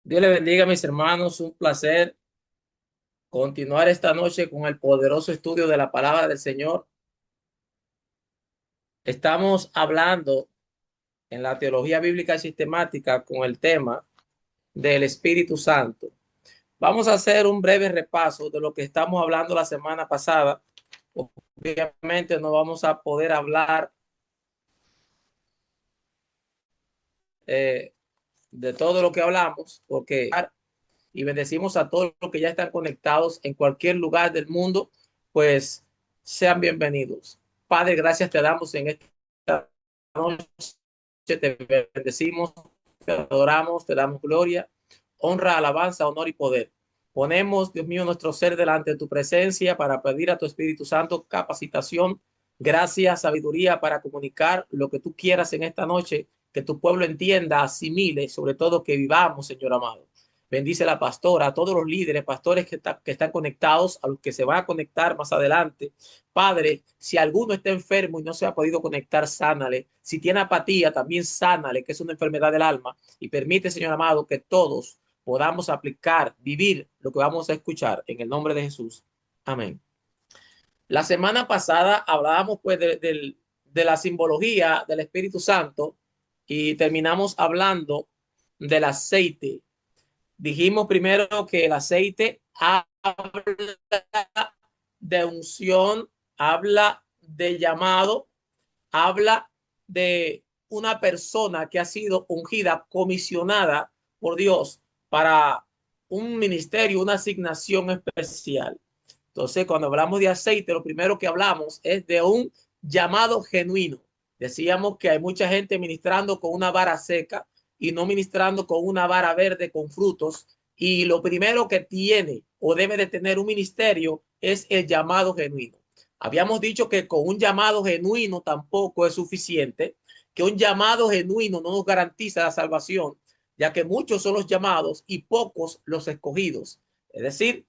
Dios le bendiga, mis hermanos. Un placer continuar esta noche con el poderoso estudio de la palabra del Señor. Estamos hablando en la teología bíblica sistemática con el tema del Espíritu Santo. Vamos a hacer un breve repaso de lo que estamos hablando la semana pasada. Obviamente no vamos a poder hablar eh, de todo lo que hablamos porque y bendecimos a todos los que ya están conectados en cualquier lugar del mundo, pues sean bienvenidos. Padre, gracias te damos en esta noche, te bendecimos, te adoramos, te damos gloria, honra, alabanza, honor y poder. Ponemos, Dios mío, nuestro ser delante de tu presencia para pedir a tu Espíritu Santo capacitación, gracia, sabiduría para comunicar lo que tú quieras en esta noche, que tu pueblo entienda, asimile, sobre todo que vivamos, Señor amado. Bendice a la pastora, a todos los líderes, pastores que están conectados, a los que se van a conectar más adelante. Padre, si alguno está enfermo y no se ha podido conectar, sánale. Si tiene apatía, también sánale, que es una enfermedad del alma. Y permite, Señor amado, que todos podamos aplicar, vivir lo que vamos a escuchar en el nombre de Jesús. Amén. La semana pasada hablábamos pues de la simbología del Espíritu Santo y terminamos hablando del aceite. Dijimos primero que el aceite habla de unción, habla de llamado, habla de una persona que ha sido ungida, comisionada por Dios para un ministerio, una asignación especial. Entonces, cuando hablamos de aceite, lo primero que hablamos es de un llamado genuino. Decíamos que hay mucha gente ministrando con una vara seca y no ministrando con una vara verde con frutos. Y lo primero que tiene o debe de tener un ministerio es el llamado genuino. Habíamos dicho que con un llamado genuino tampoco es suficiente, que un llamado genuino no nos garantiza la salvación, ya que muchos son los llamados y pocos los escogidos. Es decir,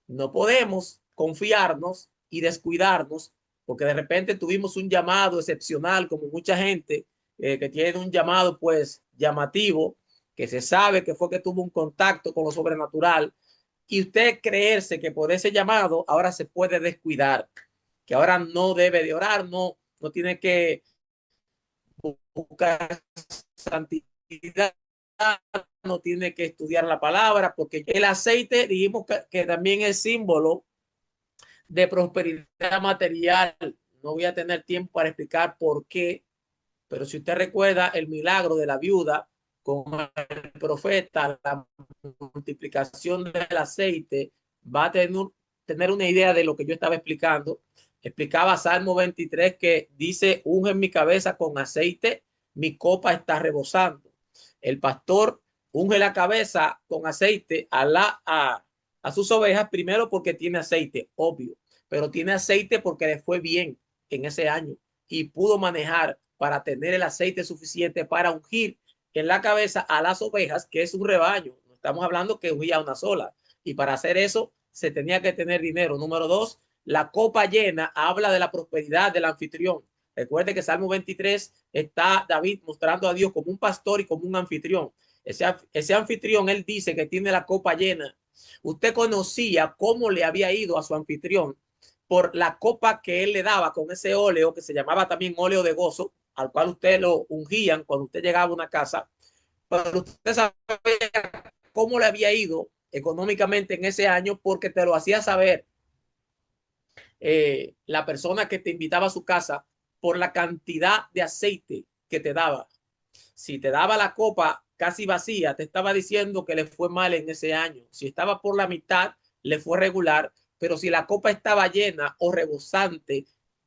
no podemos confiarnos y descuidarnos porque de repente tuvimos un llamado excepcional, como mucha gente que tiene un llamado pues llamativo, que se sabe que fue que tuvo un contacto con lo sobrenatural, y usted creerse que por ese llamado ahora se puede descuidar, que ahora no debe de orar, no tiene que buscar santidad, no tiene que estudiar la palabra, porque el aceite dijimos que también es símbolo de prosperidad material. No voy a tener tiempo para explicar por qué, pero si usted recuerda el milagro de la viuda con el profeta, la multiplicación del aceite, va a tener una idea de lo que yo estaba explicando. Explicaba Salmo 23 que dice, unge en mi cabeza con aceite, mi copa está rebosando. El pastor unge la cabeza con aceite a sus ovejas, primero porque tiene aceite, obvio, pero tiene aceite porque le fue bien en ese año y pudo manejar para tener el aceite suficiente para ungir en la cabeza a las ovejas, que es un rebaño. No estamos hablando que ungía una sola. Y para hacer eso se tenía que tener dinero. Número dos, la copa llena habla de la prosperidad del anfitrión. Recuerde que Salmo 23 está David mostrando a Dios como un pastor y como un anfitrión. Ese anfitrión, él dice que tiene la copa llena. Usted conocía cómo le había ido a su anfitrión por la copa que él le daba con ese óleo que se llamaba también óleo de gozo, al cual usted lo ungían cuando usted llegaba a una casa. Pero usted sabía cómo le había ido económicamente en ese año porque te lo hacía saber la persona que te invitaba a su casa por la cantidad de aceite que te daba. Si te daba la copa casi vacía, te estaba diciendo que le fue mal en ese año. Si estaba por la mitad, le fue regular, pero si la copa estaba llena o rebosante,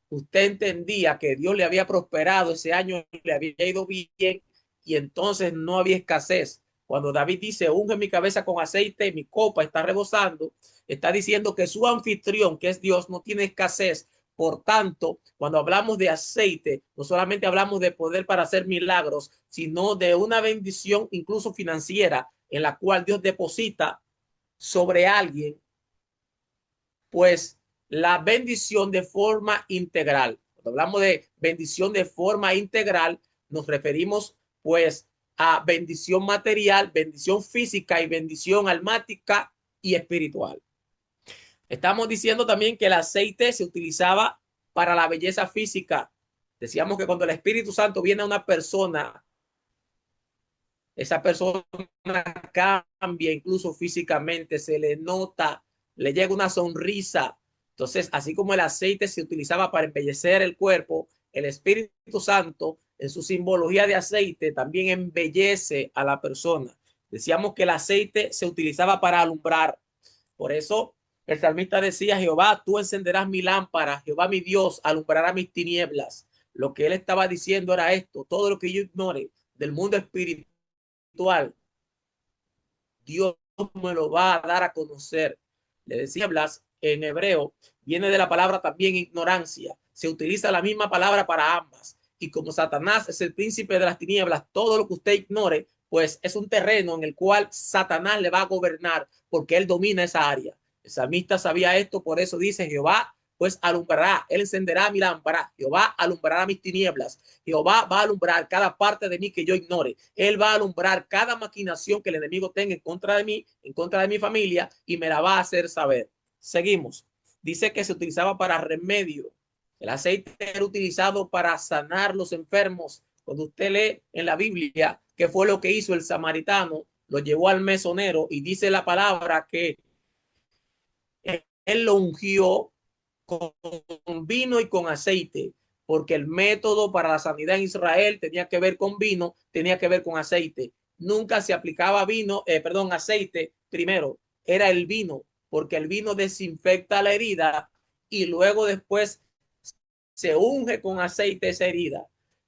usted entendía que Dios le había prosperado ese año, le había ido bien y entonces no había escasez. Cuando David dice, unge mi cabeza con aceite y mi copa está rebosando, está diciendo que su anfitrión, que es Dios, no tiene escasez. Por tanto, cuando hablamos de aceite, no solamente hablamos de poder para hacer milagros, sino de una bendición incluso financiera en la cual Dios deposita sobre alguien, pues la bendición de forma integral. Cuando hablamos de bendición de forma integral, nos referimos pues a bendición material, bendición física y bendición almática y espiritual. Estamos diciendo también que el aceite se utilizaba para la belleza física. Decíamos que cuando el Espíritu Santo viene a una persona, esa persona cambia incluso físicamente, se le nota, le llega una sonrisa. Entonces, así como el aceite se utilizaba para embellecer el cuerpo, el Espíritu Santo en su simbología de aceite también embellece a la persona. Decíamos que el aceite se utilizaba para alumbrar. Por eso el salmista decía: Jehová, tú encenderás mi lámpara, Jehová mi Dios alumbrará mis tinieblas. Lo que él estaba diciendo era esto: todo lo que yo ignore del mundo espiritual, Dios me lo va a dar a conocer. Le decía Blas, en hebreo viene de la palabra también ignorancia. Se utiliza la misma palabra para ambas. Y como Satanás es el príncipe de las tinieblas, todo lo que usted ignore, pues es un terreno en el cual Satanás le va a gobernar porque él domina esa área. El salmista sabía esto, por eso dice: Jehová pues alumbrará, él encenderá mi lámpara, Jehová alumbrará mis tinieblas, Jehová va a alumbrar cada parte de mí que yo ignore, él va a alumbrar cada maquinación que el enemigo tenga en contra de mí, en contra de mi familia, y me la va a hacer saber. Seguimos. Dice que se utilizaba para remedio. El aceite era utilizado para sanar los enfermos. Cuando usted lee en la Biblia qué fue lo que hizo el samaritano, lo llevó al mesonero y dice la palabra que él lo ungió con vino y con aceite, porque el método para la sanidad en Israel tenía que ver con vino, tenía que ver con aceite. Nunca se aplicaba aceite primero, era el vino, porque el vino desinfecta la herida y luego después se unge con aceite esa herida.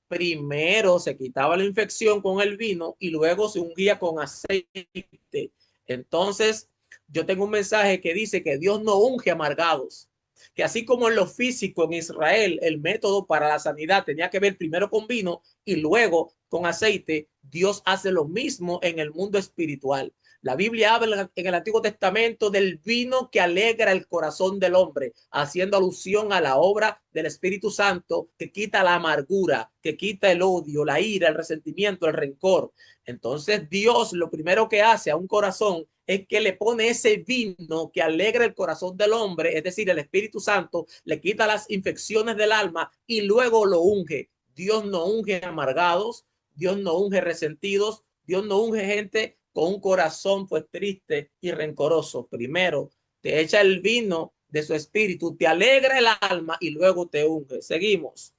Primero se quitaba la infección con el vino y luego se ungía con aceite. Entonces, yo tengo un mensaje que dice que Dios no unge amargados, que así como en lo físico en Israel el método para la sanidad tenía que ver primero con vino y luego con aceite, Dios hace lo mismo en el mundo espiritual. La Biblia habla en el Antiguo Testamento del vino que alegra el corazón del hombre, haciendo alusión a la obra del Espíritu Santo que quita la amargura, que quita el odio, la ira, el resentimiento, el rencor. Entonces Dios lo primero que hace a un corazón es que le pone ese vino que alegra el corazón del hombre, es decir, el Espíritu Santo, le quita las infecciones del alma y luego lo unge. Dios no unge amargados, Dios no unge resentidos, Dios no unge gente con un corazón pues triste y rencoroso. Primero te echa el vino de su espíritu, te alegra el alma y luego te unge. Seguimos.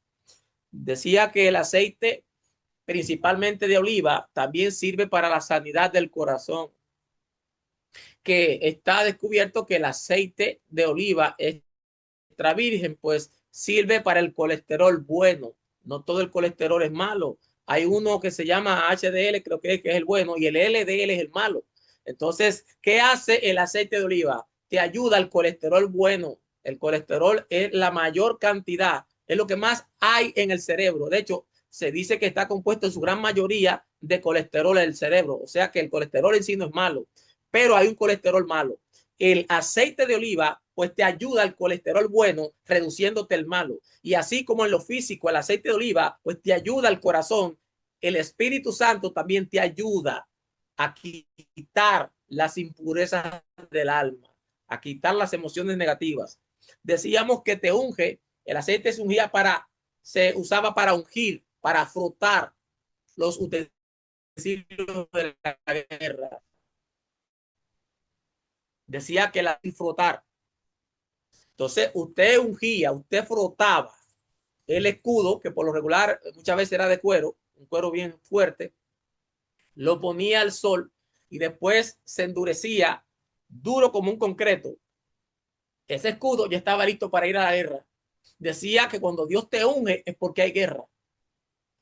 Decía que el aceite, principalmente de oliva, también sirve para la sanidad del corazón, que está descubierto que el aceite de oliva extra virgen pues sirve para el colesterol bueno. No todo el colesterol es malo. Hay uno que se llama HDL, creo que es el bueno, y el LDL es el malo. Entonces, ¿qué hace el aceite de oliva? Te ayuda al colesterol bueno. El colesterol es la mayor cantidad, es lo que más hay en el cerebro. De hecho, se dice que está compuesto en su gran mayoría de colesterol en el cerebro. O sea que el colesterol en sí no es malo, pero hay un colesterol malo. El aceite de oliva pues te ayuda al colesterol bueno, reduciéndote el malo. Y así como en lo físico, el aceite de oliva pues te ayuda al corazón, el Espíritu Santo también te ayuda a quitar las impurezas del alma, a quitar las emociones negativas. Decíamos que te unge, el aceite se usaba para ungir, para frotar los utensilios de la guerra. Decía que la frotar. Entonces, usted ungía, usted frotaba el escudo, que por lo regular muchas veces era de cuero, un cuero bien fuerte, lo ponía al sol y después se endurecía duro como un concreto. Ese escudo ya estaba listo para ir a la guerra. Decía que cuando Dios te unge es porque hay guerra.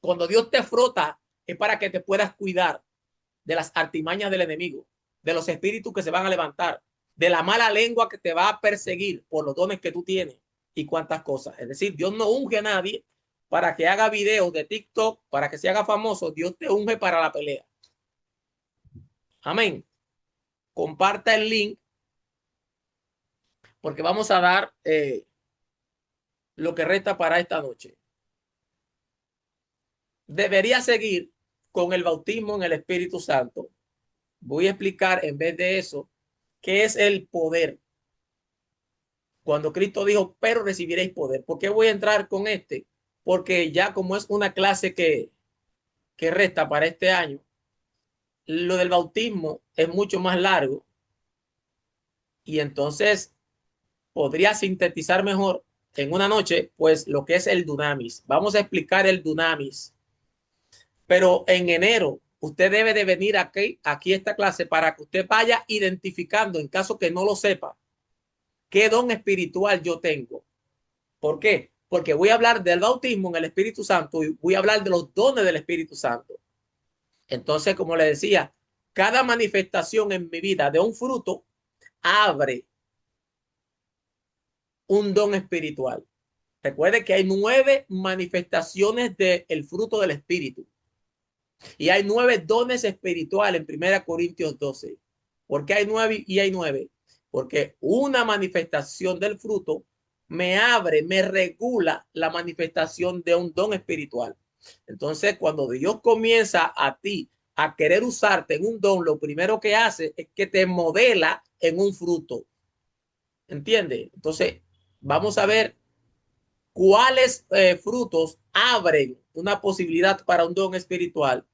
Cuando Dios te frota es para que te puedas cuidar de las artimañas del enemigo, de los espíritus que se van a levantar, de la mala lengua que te va a perseguir por los dones que tú tienes y cuántas cosas. Es decir, Dios no unge a nadie para que haga videos de TikTok, para que se haga famoso. Dios te unge para la pelea. Amén. Comparta el link porque vamos a dar lo que resta para esta noche. Debería seguir con el bautismo en el Espíritu Santo, voy a explicar en vez de eso qué es el poder. Cuando Cristo dijo, pero recibiréis poder. ¿Por qué voy a entrar con este? Porque ya como es una clase que resta para este año, lo del bautismo es mucho más largo y entonces podría sintetizar mejor en una noche, pues lo que es el dunamis. Vamos a explicar el dunamis, pero en enero usted debe de venir aquí a esta clase para que usted vaya identificando, en caso que no lo sepa, qué don espiritual yo tengo. ¿Por qué? Porque voy a hablar del bautismo en el Espíritu Santo y voy a hablar de los dones del Espíritu Santo. Entonces, como le decía, cada manifestación en mi vida de un fruto abre un don espiritual. Recuerde que hay 9 manifestaciones del fruto del Espíritu y hay 9 dones espirituales en 1 Corintios 12. ¿Por qué hay 9 y hay 9? Porque una manifestación del fruto me abre, me regula la manifestación de un don espiritual. Entonces, cuando Dios comienza a ti a querer usarte en un don, lo primero que hace es que te modela en un fruto. ¿Entiende? Entonces, vamos a ver cuáles frutos abren una posibilidad para un don espiritual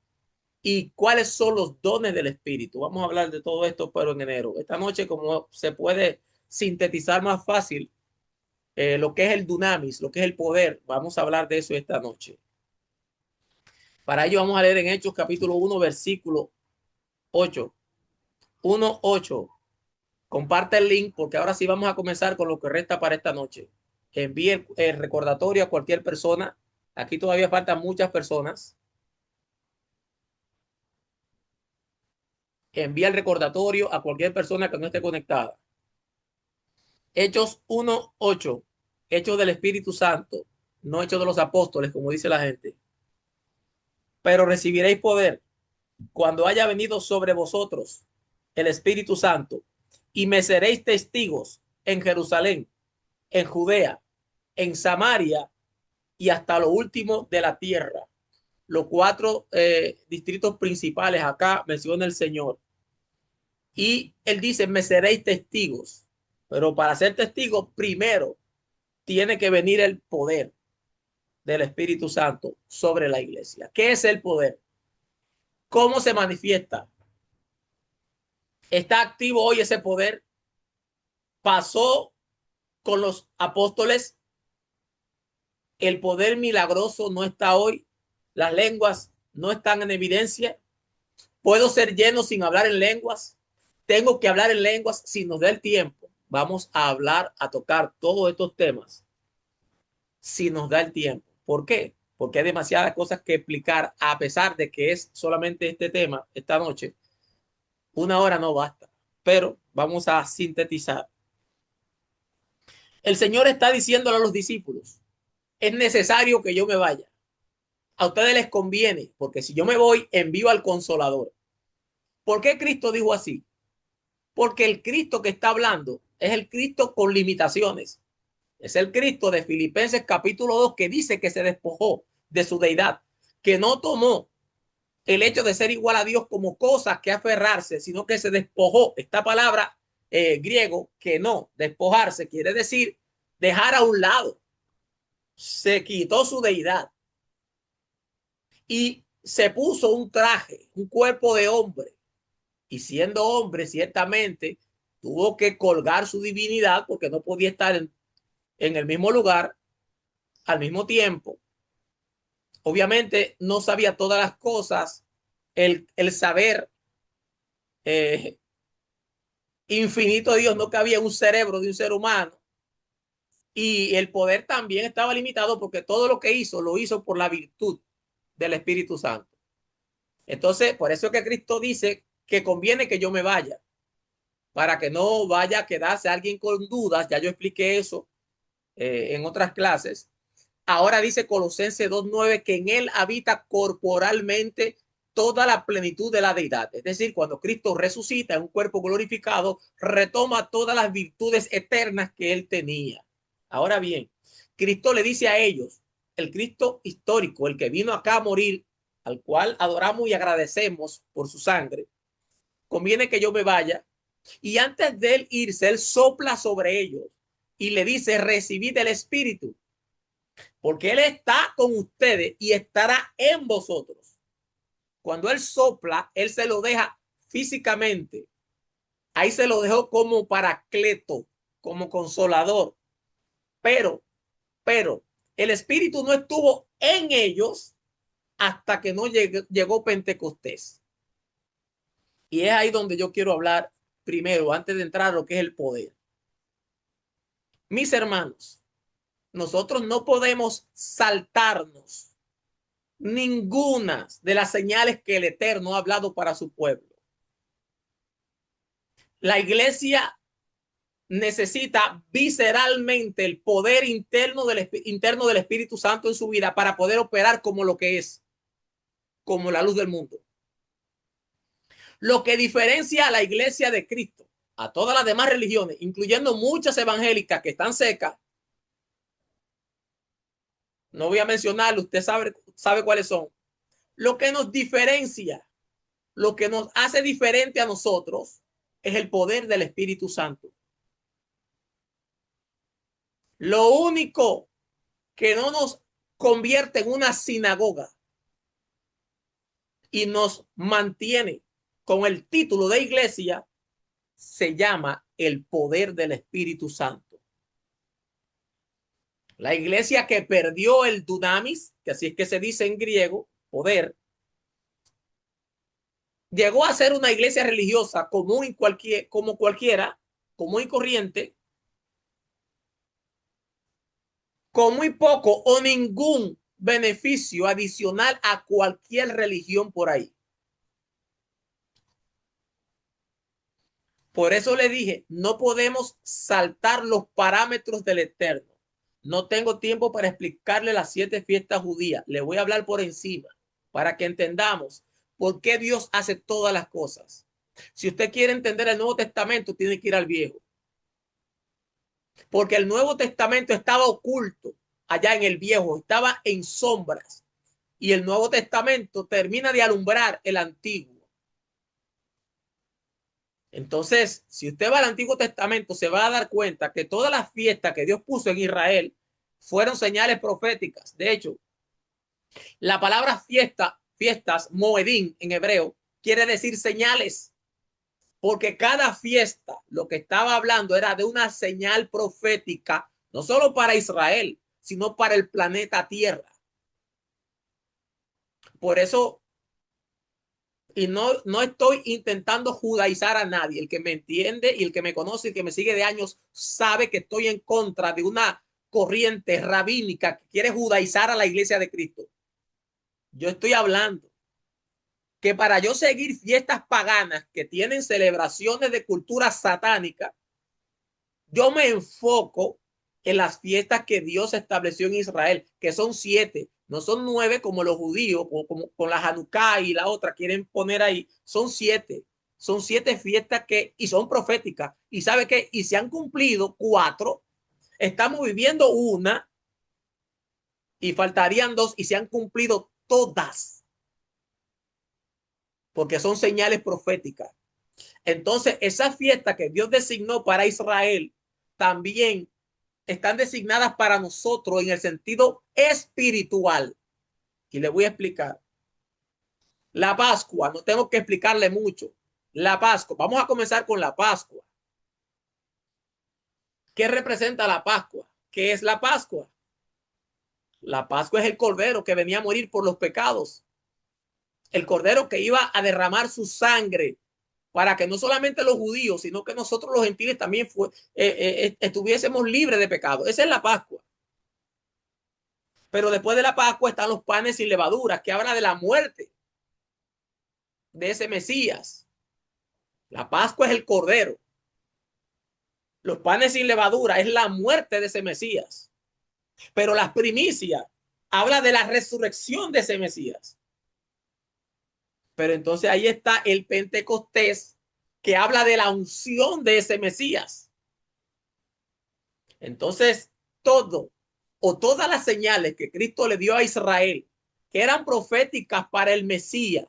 y cuáles son los dones del espíritu. Vamos a hablar de todo esto, pero en enero. Esta noche, como se puede sintetizar más fácil lo que es el dunamis, lo que es el poder, vamos a hablar de eso esta noche. Para ello vamos a leer en Hechos capítulo 1, versículo 8. 1:8. Comparte el link porque ahora sí vamos a comenzar con lo que resta para esta noche. Envíe el recordatorio a cualquier persona. Aquí todavía faltan muchas personas. Envía el recordatorio a cualquier persona que no esté conectada. Hechos 1:8. Hechos del Espíritu Santo, no hechos de los apóstoles, como dice la gente. Pero recibiréis poder cuando haya venido sobre vosotros el Espíritu Santo y me seréis testigos en Jerusalén, en Judea, en Samaria y hasta lo último de la tierra. Los 4 distritos principales acá menciona el Señor. Y él dice, me seréis testigos. Pero para ser testigos, primero tiene que venir el poder del Espíritu Santo sobre la iglesia. ¿Qué es el poder? ¿Cómo se manifiesta? ¿Está activo hoy ese poder? ¿Pasó con los apóstoles? ¿El poder milagroso no está hoy? ¿Las lenguas no están en evidencia? ¿Puedo ser lleno sin hablar en lenguas? ¿Tengo que hablar en lenguas si nos da el tiempo? Vamos a hablar, a tocar todos estos temas si nos da el tiempo. ¿Por qué? Porque hay demasiadas cosas que explicar, a pesar de que es solamente este tema esta noche. Una hora no basta, pero vamos a sintetizar. El Señor está diciéndole a los discípulos, es necesario que yo me vaya. A ustedes les conviene, porque si yo me voy, envío al Consolador. ¿Por qué Cristo dijo así? Porque el Cristo que está hablando es el Cristo con limitaciones. Es el Cristo de Filipenses capítulo 2 que dice que se despojó de su deidad, que no tomó el hecho de ser igual a Dios como cosas que aferrarse, sino que se despojó. Esta palabra griego, que no, despojarse, quiere decir dejar a un lado. Se quitó su deidad y se puso un traje, un cuerpo de hombre. Y siendo hombre, ciertamente, tuvo que colgar su divinidad porque no podía estar en el mismo lugar al mismo tiempo. Obviamente no sabía todas las cosas, el saber eh, infinito de Dios no cabía en un cerebro de un ser humano y el poder también estaba limitado porque todo lo que hizo lo hizo por la virtud del Espíritu Santo. Entonces, por eso es que Cristo dice que conviene que yo me vaya para que no vaya a quedarse alguien con dudas. Ya yo expliqué eso en otras clases. Ahora dice Colosenses 2:9 que en él habita corporalmente toda la plenitud de la deidad. Es decir, cuando Cristo resucita en un cuerpo glorificado, retoma todas las virtudes eternas que él tenía. Ahora bien, Cristo le dice a ellos, el Cristo histórico, el que vino acá a morir al cual adoramos y agradecemos por su sangre, conviene que yo me vaya. Y antes de él irse, él sopla sobre ellos y le dice, recibid el Espíritu, porque él está con ustedes y estará en vosotros. Cuando él sopla, él se lo deja físicamente. Ahí se lo dejó como paracleto, como consolador. Pero, pero, el Espíritu no estuvo en ellos hasta que no llegó Pentecostés. Y es ahí donde yo quiero hablar primero, antes de entrar a lo que es el poder. Mis hermanos, nosotros no podemos saltarnos ninguna de las señales que el Eterno ha hablado para su pueblo. La iglesia necesita visceralmente el poder interno del Espíritu Santo en su vida para poder operar como lo que es, como la luz del mundo. Lo que diferencia a la iglesia de Cristo a todas las demás religiones, incluyendo muchas evangélicas que están secas, no voy a mencionarlo, usted sabe cuáles son. Lo que nos diferencia, lo que nos hace diferente a nosotros es el poder del Espíritu Santo. Lo único que no nos convierte en una sinagoga y nos mantiene con el título de iglesia se llama el poder del Espíritu Santo. La iglesia que perdió el dunamis, que así es que se dice en griego, poder, llegó a ser una iglesia religiosa común y como cualquiera, común y corriente, con muy poco o ningún beneficio adicional a cualquier religión por ahí. Por eso le dije, no podemos saltar los parámetros del Eterno. No tengo tiempo para explicarle las 7 fiestas judías. Le voy a hablar por encima para que entendamos por qué Dios hace todas las cosas. Si usted quiere entender el Nuevo Testamento, tiene que ir al Viejo. Porque el Nuevo Testamento estaba oculto allá en el Viejo, estaba en sombras. Y el Nuevo Testamento termina de alumbrar el Antiguo. Entonces, si usted va al Antiguo Testamento, se va a dar cuenta que todas las fiestas que Dios puso en Israel fueron señales proféticas. De hecho, la palabra fiestas, moedín en hebreo, quiere decir señales, porque cada fiesta lo que estaba hablando era de una señal profética, no solo para Israel, sino para el planeta Tierra. Por eso, y no estoy intentando judaizar a nadie. El que me entiende y el que me conoce y el que me sigue de años sabe que estoy en contra de una corriente rabínica que quiere judaizar a la iglesia de Cristo. Yo estoy hablando que para yo seguir fiestas paganas que tienen celebraciones de cultura satánica, yo me enfoco en las fiestas que Dios estableció en Israel, que son 7, no son 9 como los judíos, como con la Hanukkah y la otra quieren poner ahí, son 7. Son 7 fiestas y son proféticas. Y sabe que, y se han cumplido 4, estamos viviendo una y faltarían 2 y se han cumplido todas, porque son señales proféticas. Entonces, esas fiestas que Dios designó para Israel también están designadas para nosotros en el sentido espiritual. Y le voy a explicar. La Pascua, no tengo que explicarle mucho. La Pascua, vamos a comenzar con la Pascua. ¿Qué representa la Pascua? ¿Qué es la Pascua? La Pascua es el cordero que venía a morir por los pecados. El cordero que iba a derramar su sangre para que no solamente los judíos, sino que nosotros los gentiles también estuviésemos libres de pecado. Esa es la Pascua. Pero después de la Pascua están los panes sin levaduras, que habla de la muerte de ese Mesías. La Pascua es el cordero. Los panes sin levadura es la muerte de ese Mesías. Pero las primicias habla de la resurrección de ese Mesías. Pero entonces ahí está el Pentecostés, que habla de la unción de ese Mesías. Entonces, todo o todas las señales que Cristo le dio a Israel que eran proféticas para el Mesías,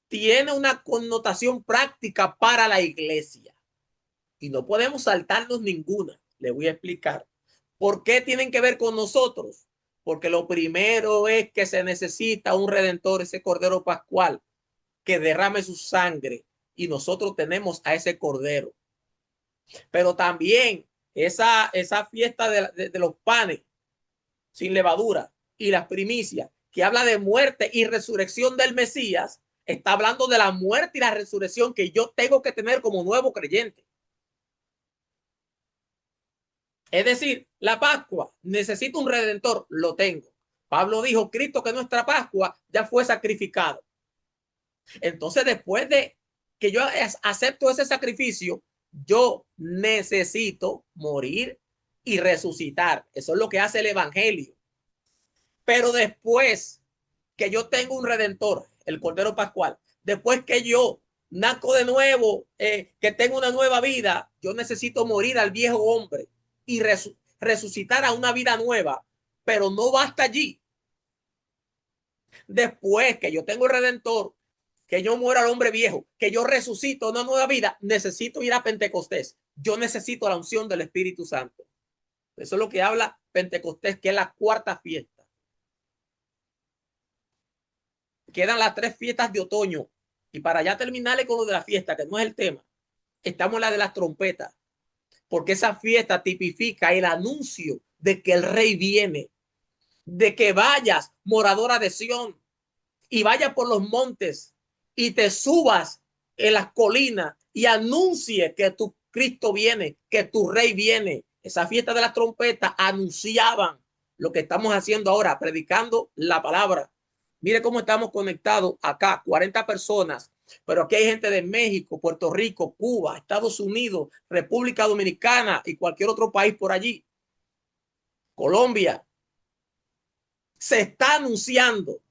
tiene una connotación práctica para la iglesia. Y no podemos saltarnos ninguna. Le voy a explicar. ¿Por qué tienen que ver con nosotros? Porque lo primero es que se necesita un redentor, ese cordero pascual, que derrame su sangre. Y nosotros tenemos a ese cordero. Pero también esa fiesta de los panes sin levadura y las primicias, que habla de muerte y resurrección del Mesías, está hablando de la muerte y la resurrección que yo tengo que tener como nuevo creyente. Es decir, la Pascua, necesito un redentor, lo tengo. Pablo dijo, Cristo, que nuestra Pascua ya fue sacrificado. Entonces, después de que yo acepto ese sacrificio, yo necesito morir y resucitar. Eso es lo que hace el Evangelio. Pero después que yo tengo un redentor, el Cordero Pascual, después que yo nazco de nuevo, que tengo una nueva vida, yo necesito morir al viejo hombre y resucitar a una vida nueva. Pero no basta allí. Después que yo tengo el redentor, que yo muera al hombre viejo, que yo resucito una nueva vida, necesito ir a Pentecostés. Yo necesito la unción del Espíritu Santo. Eso es lo que habla Pentecostés, que es la cuarta fiesta. Quedan las 3 fiestas de otoño. Y para ya terminarle con lo de la fiesta, que no es el tema, estamos en la de las trompetas. Porque esa fiesta tipifica el anuncio de que el rey viene, de que vayas, moradora de Sión, y vayas por los montes y te subas en las colinas y anuncie que tu Cristo viene, que tu rey viene. Esa fiesta de las trompetas anunciaban lo que estamos haciendo ahora, predicando la palabra. Mire cómo estamos conectados acá, 40 personas, pero aquí hay gente de México, Puerto Rico, Cuba, Estados Unidos, República Dominicana y cualquier otro país por allí. Colombia. Se está anunciando,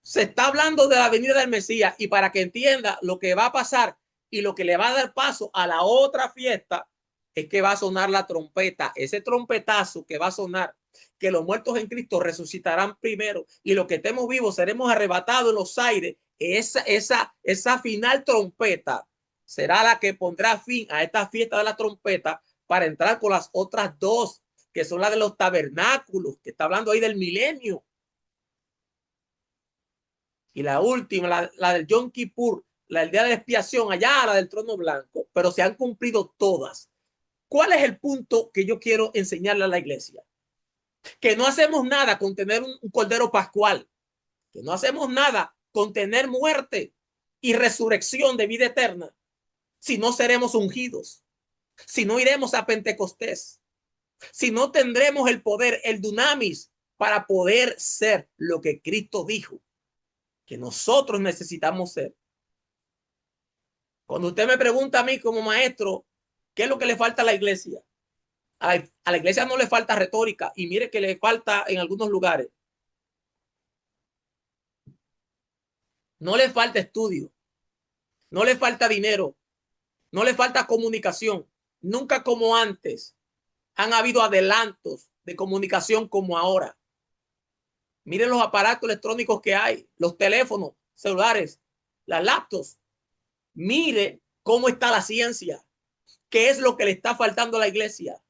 se está hablando de la venida del Mesías, y para que entienda lo que va a pasar y lo que le va a dar paso a la otra fiesta es que va a sonar la trompeta, ese trompetazo que va a sonar, que los muertos en Cristo resucitarán primero y los que estemos vivos seremos arrebatados en los aires. Esa final trompeta será la que pondrá fin a esta fiesta de la trompeta para entrar con las otras 2, que son las de los tabernáculos, que está hablando ahí del milenio. Y la última, la del Yom Kippur, la del día de la expiación, allá la del trono blanco, pero se han cumplido todas. ¿Cuál es el punto que yo quiero enseñarle a la iglesia? Que no hacemos nada con tener un cordero pascual, que no hacemos nada con tener muerte y resurrección de vida eterna, si no seremos ungidos, si no iremos a Pentecostés, si no tendremos el poder, el dunamis, para poder ser lo que Cristo dijo que nosotros necesitamos ser. Cuando usted me pregunta a mí como maestro, ¿qué es lo que le falta a la iglesia? A la iglesia no le falta retórica, y mire que le falta en algunos lugares. No le falta estudio, no le falta dinero, no le falta comunicación. Nunca como antes han habido adelantos de comunicación como ahora. Miren los aparatos electrónicos que hay, los teléfonos celulares, las laptops. Mire cómo está la ciencia. ¿Qué es lo que le está faltando a la iglesia?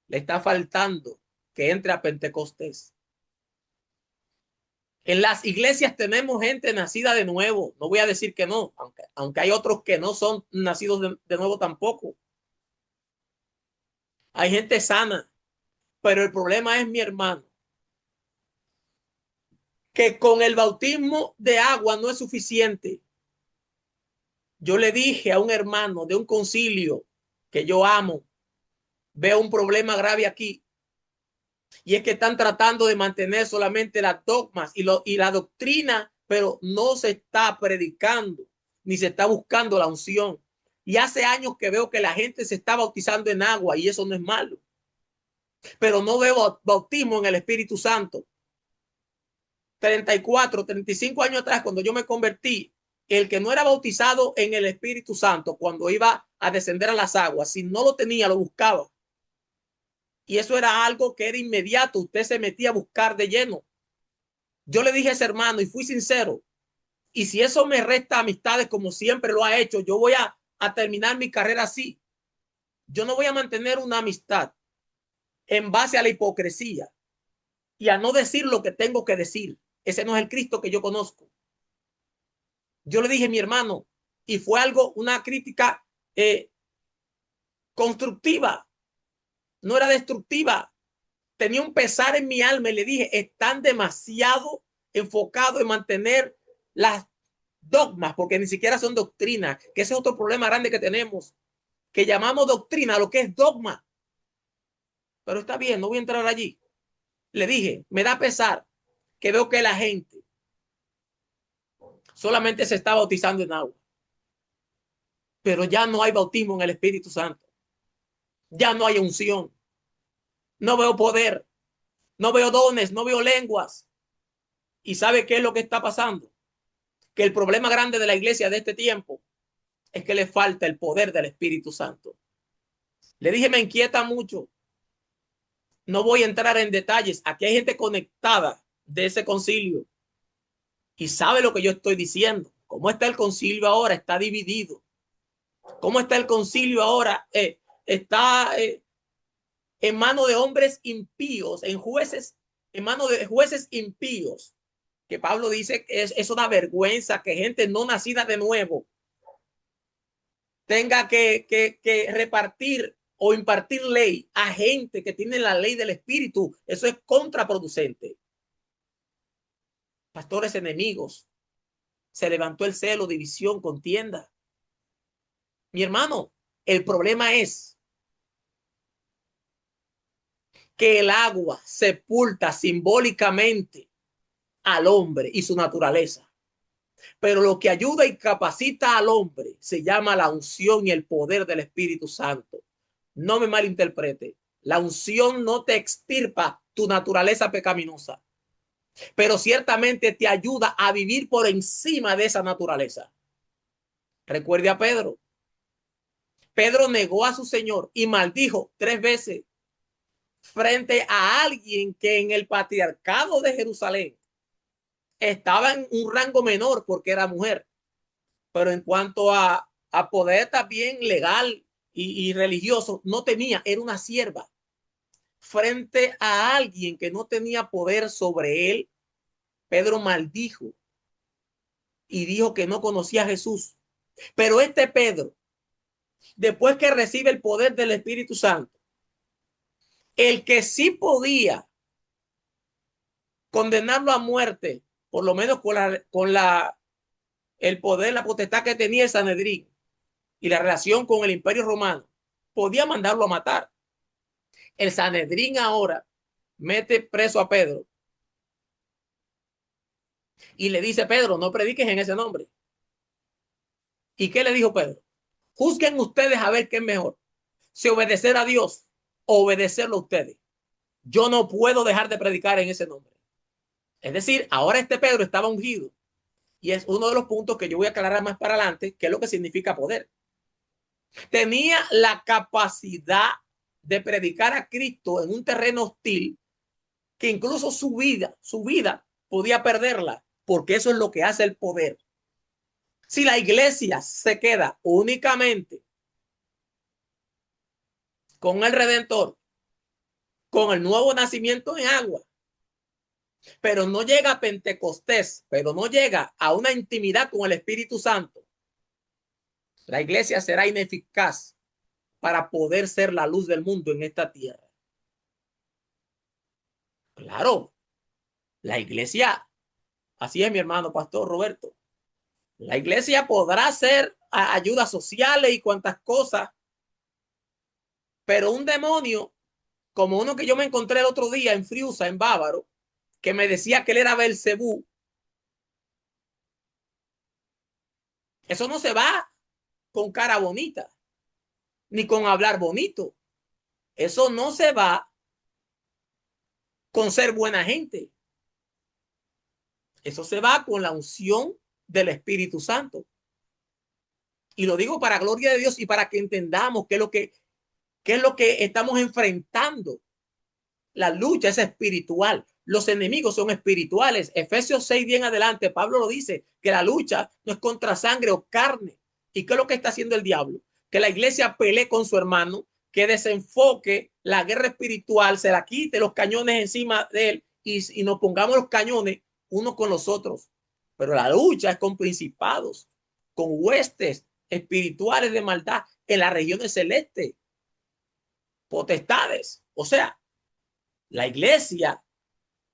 Le está faltando que entre a Pentecostés. En las iglesias tenemos gente nacida de nuevo. No voy a decir que no, aunque hay otros que no son nacidos de nuevo tampoco. Hay gente sana, pero el problema es, mi hermano, que con el bautismo de agua no es suficiente. Yo le dije a un hermano de un concilio que yo amo, veo un problema grave aquí, y es que están tratando de mantener solamente las dogmas y la doctrina, pero no se está predicando ni se está buscando la unción. Y hace años que veo que la gente se está bautizando en agua, y eso no es malo, pero no veo bautismo en el Espíritu Santo. 34, 35 años atrás, cuando yo me convertí, el que no era bautizado en el Espíritu Santo, cuando iba a descender a las aguas, si no lo tenía, lo buscaba. Y eso era algo que era inmediato. Usted se metía a buscar de lleno. Yo le dije a ese hermano y fui sincero. Y si eso me resta amistades como siempre lo ha hecho, yo voy a terminar mi carrera así. Yo no voy a mantener una amistad en base a la hipocresía y a no decir lo que tengo que decir. Ese no es el Cristo que yo conozco. Yo le dije, mi hermano, y fue algo, una crítica constructiva, no era destructiva. Tenía un pesar en mi alma y le dije, están demasiado enfocados en mantener las dogmas, porque ni siquiera son doctrinas, que ese es otro problema grande que tenemos, que llamamos doctrina a lo que es dogma. Pero está bien, no voy a entrar allí. Le dije, me da pesar que veo que la gente solamente se está bautizando en agua, pero ya no hay bautismo en el Espíritu Santo, ya no hay unción, no veo poder, no veo dones, no veo lenguas. ¿Y sabe qué es lo que está pasando? Que el problema grande de la iglesia de este tiempo es que le falta el poder del Espíritu Santo. Le dije, me inquieta mucho. No voy a entrar en detalles. Aquí hay gente conectada de ese concilio y sabe lo que yo estoy diciendo. ¿Cómo está el concilio ahora? Está dividido. ¿Cómo está el concilio ahora? Está en manos de hombres impíos, en manos de jueces impíos. Que Pablo dice que es una vergüenza que gente no nacida de nuevo tenga que repartir o impartir ley a gente que tiene la ley del Espíritu. Eso es contraproducente. Pastores enemigos, se levantó el celo, división, contienda. Mi hermano, el problema es que el agua sepulta simbólicamente al hombre y su naturaleza. Pero lo que ayuda y capacita al hombre se llama la unción y el poder del Espíritu Santo. No me malinterprete. La unción no te extirpa tu naturaleza pecaminosa, pero ciertamente te ayuda a vivir por encima de esa naturaleza. Recuerde a Pedro. Pedro negó a su Señor y maldijo 3 veces frente a alguien que en el patriarcado de Jerusalén estaba en un rango menor porque era mujer, pero en cuanto a poder también legal y religioso, no tenía, era una sierva. Frente a alguien que no tenía poder sobre él, Pedro maldijo y dijo que no conocía a Jesús. Pero este Pedro, después que recibe el poder del Espíritu Santo, el que sí podía condenarlo a muerte, por lo menos el poder, la potestad que tenía el Sanedrín y la relación con el Imperio Romano, podía mandarlo a matar. El Sanedrín ahora mete preso a Pedro y le dice, Pedro, no prediques en ese nombre. ¿Y qué le dijo Pedro? Juzguen ustedes a ver qué es mejor, si obedecer a Dios o obedecerlo a ustedes. Yo no puedo dejar de predicar en ese nombre. Es decir, ahora este Pedro estaba ungido y es uno de los puntos que yo voy a aclarar más para adelante, que es lo que significa poder. Tenía la capacidad de predicar a Cristo en un terreno hostil que incluso su vida podía perderla, porque eso es lo que hace el poder. Si la iglesia se queda únicamente con el Redentor, con el nuevo nacimiento en agua, pero no llega a Pentecostés, pero no llega a una intimidad con el Espíritu Santo, la iglesia será ineficaz para poder ser la luz del mundo en esta tierra. Claro, la iglesia, así es mi hermano Pastor Roberto, la iglesia podrá hacer ayudas sociales y cuantas cosas, pero un demonio, como uno que yo me encontré el otro día en Friusa, en Bávaro, que me decía que él era Belcebú, eso no se va con cara bonita, ni con hablar bonito. Eso no se va con ser buena gente. Eso se va con la unción del Espíritu Santo. Y lo digo para gloria de Dios y para que entendamos qué es lo que estamos enfrentando. La lucha es espiritual. los enemigos son espirituales. Efesios 6, bien adelante, Pablo lo dice, que la lucha no es contra sangre o carne. ¿Y qué es lo que está haciendo el diablo? Que la iglesia pelee con su hermano, que desenfoque la guerra espiritual, se la quite los cañones encima de él y nos pongamos los cañones unos con los otros. Pero la lucha es con principados, con huestes espirituales de maldad en las regiones celestes, potestades. O sea, la iglesia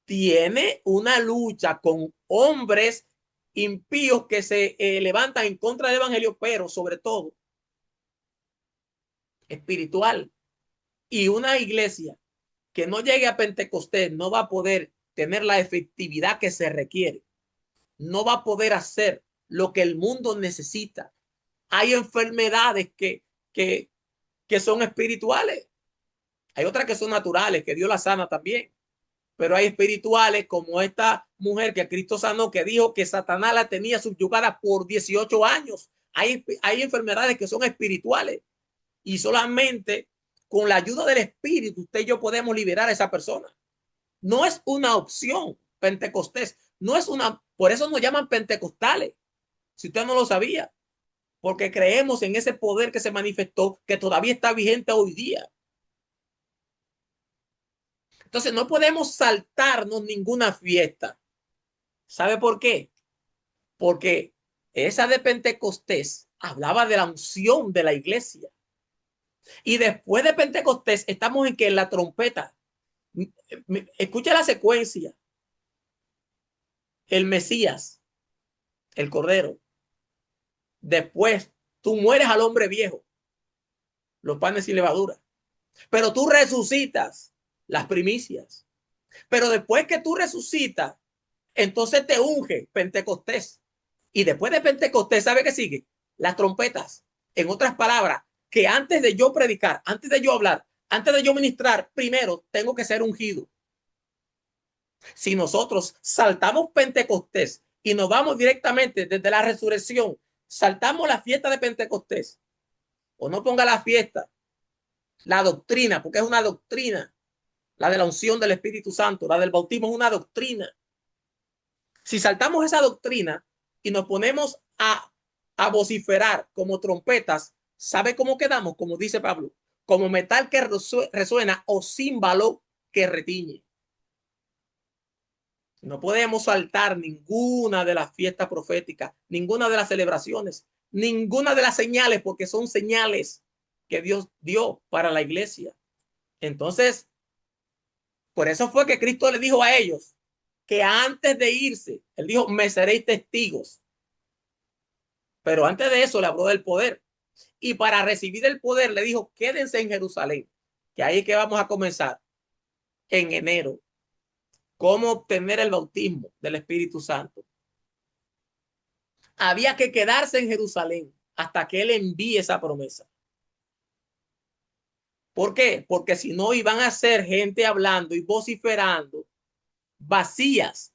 tiene una lucha con hombres impíos que se levantan en contra del evangelio, pero sobre todo espiritual. Y una iglesia que no llegue a Pentecostés no va a poder tener la efectividad que se requiere. No va a poder hacer lo que el mundo necesita. Hay enfermedades que son espirituales. Hay otras que son naturales, que Dios las sana también. Pero hay espirituales como esta mujer que Cristo sanó, que dijo que Satanás la tenía subyugada por 18 años. Hay enfermedades que son espirituales y solamente con la ayuda del Espíritu usted y yo podemos liberar a esa persona. No es una opción Pentecostés, no es una, por eso nos llaman pentecostales, si usted no lo sabía, porque creemos en ese poder que se manifestó, que todavía está vigente hoy día. Entonces no podemos saltarnos ninguna fiesta. ¿Sabe por qué? Porque esa de Pentecostés hablaba de la unción de la iglesia. Y después de Pentecostés estamos en que en la trompeta. Escucha la secuencia. El Mesías, el Cordero. Después tú mueres al hombre viejo, los panes y levadura. Pero tú resucitas, las primicias. Pero después que tú resucitas, entonces te unge Pentecostés. Y después de Pentecostés, ¿sabe qué sigue? Las trompetas. En otras palabras, que antes de yo predicar, antes de yo hablar, antes de yo ministrar, primero tengo que ser ungido. Si nosotros saltamos Pentecostés y nos vamos directamente desde la resurrección, saltamos la fiesta de Pentecostés, o no ponga la fiesta, la doctrina, porque es una doctrina, la de la unción del Espíritu Santo, la del bautismo es una doctrina. Si saltamos esa doctrina y nos ponemos a vociferar como trompetas, ¿sabe cómo quedamos? Como dice Pablo, como metal que resuena o címbalo que retiñe. No podemos saltar ninguna de las fiestas proféticas, ninguna de las celebraciones, ninguna de las señales, porque son señales que Dios dio para la iglesia. Entonces, por eso fue que Cristo le dijo a ellos que antes de irse, él dijo, me seréis testigos. Pero antes de eso le habló del poder. Y para recibir el poder le dijo, quédense en Jerusalén, que ahí es que vamos a comenzar en enero. ¿Cómo obtener el bautismo del Espíritu Santo? Había que quedarse en Jerusalén hasta que él envíe esa promesa. ¿Por qué? Porque si no iban a ser gente hablando y vociferando vacías.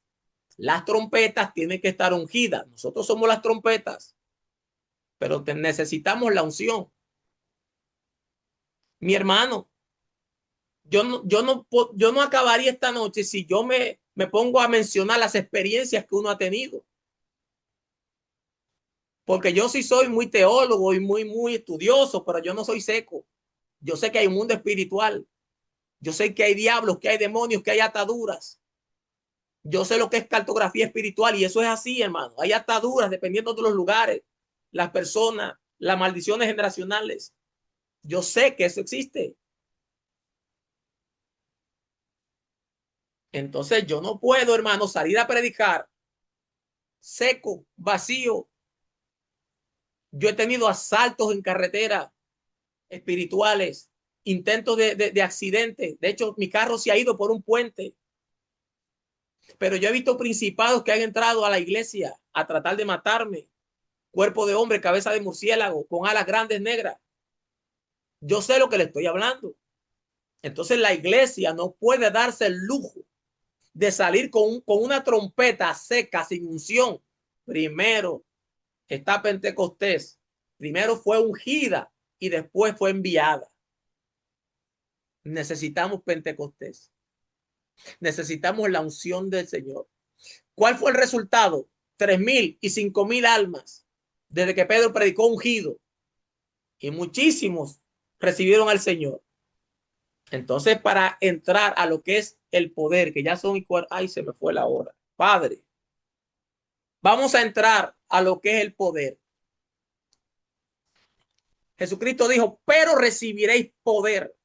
Las trompetas tienen que estar ungidas. Nosotros somos las trompetas, pero necesitamos la unción. Mi hermano, yo no acabaría esta noche si yo me pongo a mencionar las experiencias que uno ha tenido. Porque yo sí soy muy teólogo y muy estudioso, pero yo no soy seco. Yo sé que hay un mundo espiritual. Yo sé que hay diablos, que hay demonios, que hay ataduras. Yo sé lo que es cartografía espiritual y eso es así, hermano. Hay ataduras dependiendo de los lugares, las personas, las maldiciones generacionales. Yo sé que eso existe. Entonces yo no puedo, hermano, salir a predicar seco, vacío. Yo he tenido asaltos en carretera espirituales, intentos de accidente. De hecho, mi carro se ha ido por un puente. Pero yo he visto principados que han entrado a la iglesia a tratar de matarme. Cuerpo de hombre, cabeza de murciélago, con alas grandes negras. Yo sé lo que le estoy hablando. Entonces la iglesia no puede darse el lujo de salir con una trompeta seca, sin unción. Primero está Pentecostés. Primero fue ungida y después fue enviada. Necesitamos Pentecostés. Necesitamos la unción del Señor. ¿Cuál fue el resultado? 3,000 y 5,000 almas desde que Pedro predicó ungido, y muchísimos recibieron al Señor. Entonces, para entrar a lo que es el poder, que ya son, ay, se me fue la hora. Padre, vamos a entrar a lo que es el poder. Jesucristo dijo, pero recibiréis poder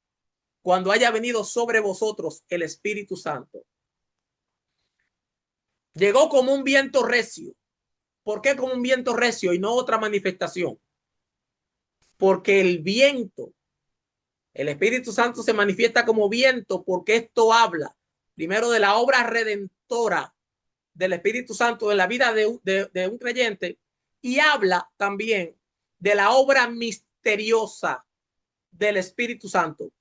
cuando haya venido sobre vosotros el Espíritu Santo. Llegó como un viento recio. ¿Por qué como un viento recio y no otra manifestación? Porque el viento, el Espíritu Santo se manifiesta como viento porque esto habla primero de la obra redentora del Espíritu Santo en la vida de un creyente, y habla también de la obra misteriosa del Espíritu Santo,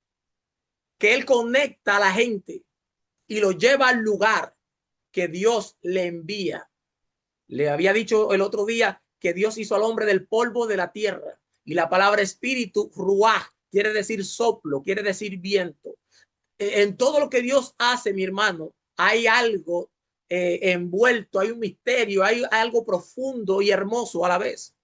que Él conecta a la gente y lo lleva al lugar que Dios le envía. Le había dicho el otro día que Dios hizo al hombre del polvo de la tierra, y la palabra espíritu, ruaj, quiere decir soplo, quiere decir viento. En todo lo que Dios hace, mi hermano, hay algo envuelto, hay un misterio, hay algo profundo y hermoso a la vez.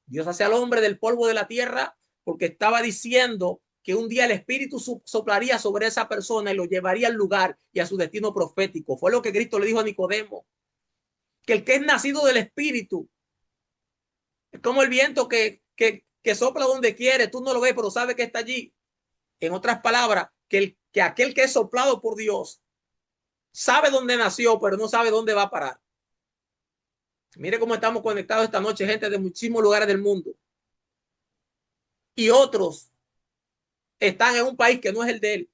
Dios hace al hombre del polvo de la tierra porque estaba diciendo que un día el Espíritu soplaría sobre esa persona y lo llevaría al lugar y a su destino profético. Fue lo que Cristo le dijo a Nicodemo, que el que es nacido del Espíritu es como el viento que sopla donde quiere, tú no lo ves, pero sabes que está allí. En otras palabras, que aquel que es soplado por Dios sabe dónde nació, pero no sabe dónde va a parar. Mire cómo estamos conectados esta noche, gente de muchísimos lugares del mundo. Y otros están en un país que no es el de él.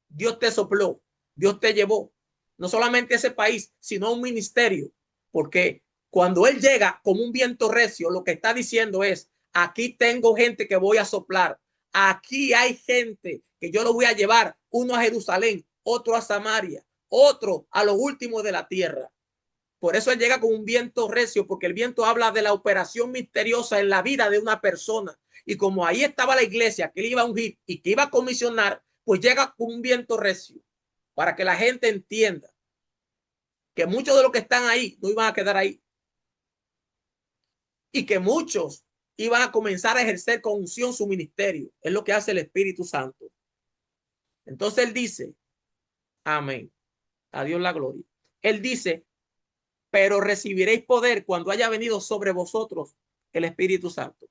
Dios te sopló, Dios te llevó. No solamente ese país, sino un ministerio. Porque cuando él llega como un viento recio, lo que está diciendo es, aquí tengo gente que voy a soplar. Aquí hay gente que yo lo voy a llevar, uno a Jerusalén, otro a Samaria, otro a lo último de la tierra. Por eso él llega con un viento recio, porque el viento habla de la operación misteriosa en la vida de una persona. Y como ahí estaba la iglesia que él iba a ungir y que iba a comisionar, pues llega con un viento recio para que la gente entienda que muchos de los que están ahí no iban a quedar ahí, y que muchos iban a comenzar a ejercer con unción su ministerio. Es lo que hace el Espíritu Santo. Entonces él dice, amén, a Dios la gloria. Él dice, pero recibiréis poder cuando haya venido sobre vosotros el Espíritu Santo.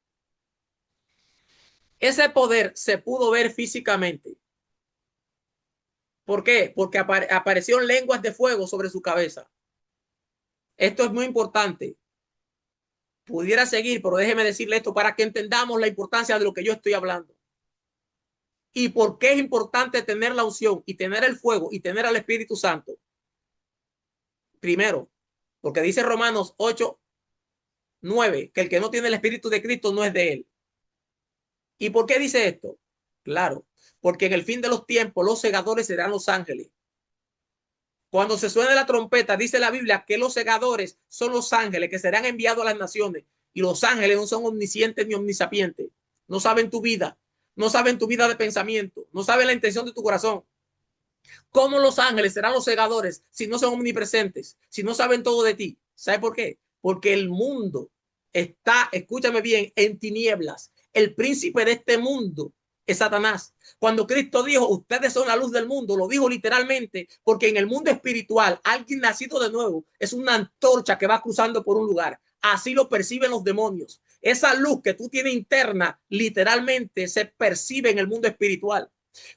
Ese poder se pudo ver físicamente. ¿Por qué? Porque aparecieron lenguas de fuego sobre su cabeza. Esto es muy importante. Pudiera seguir, pero déjeme decirle esto para que entendamos la importancia de lo que yo estoy hablando. ¿Y por qué es importante tener la unción y tener el fuego y tener al Espíritu Santo? Primero, porque dice Romanos 8:9 que el que no tiene el Espíritu de Cristo no es de él. ¿Y por qué dice esto? Claro, porque en el fin de los tiempos los segadores serán los ángeles. Cuando se suene la trompeta, dice la Biblia que los segadores son los ángeles que serán enviados a las naciones. Y los ángeles no son omniscientes ni omnisapientes. No saben tu vida. No saben tu vida de pensamiento. No saben la intención de tu corazón. ¿Cómo los ángeles serán los segadores si no son omnipresentes? Si no saben todo de ti. ¿Sabe por qué? Porque el mundo está, escúchame bien, en tinieblas. El príncipe de este mundo es Satanás. Cuando Cristo dijo, ustedes son la luz del mundo, lo dijo literalmente, porque en el mundo espiritual, alguien nacido de nuevo es una antorcha que va cruzando por un lugar. Así lo perciben los demonios. Esa luz que tú tienes interna, literalmente se percibe en el mundo espiritual.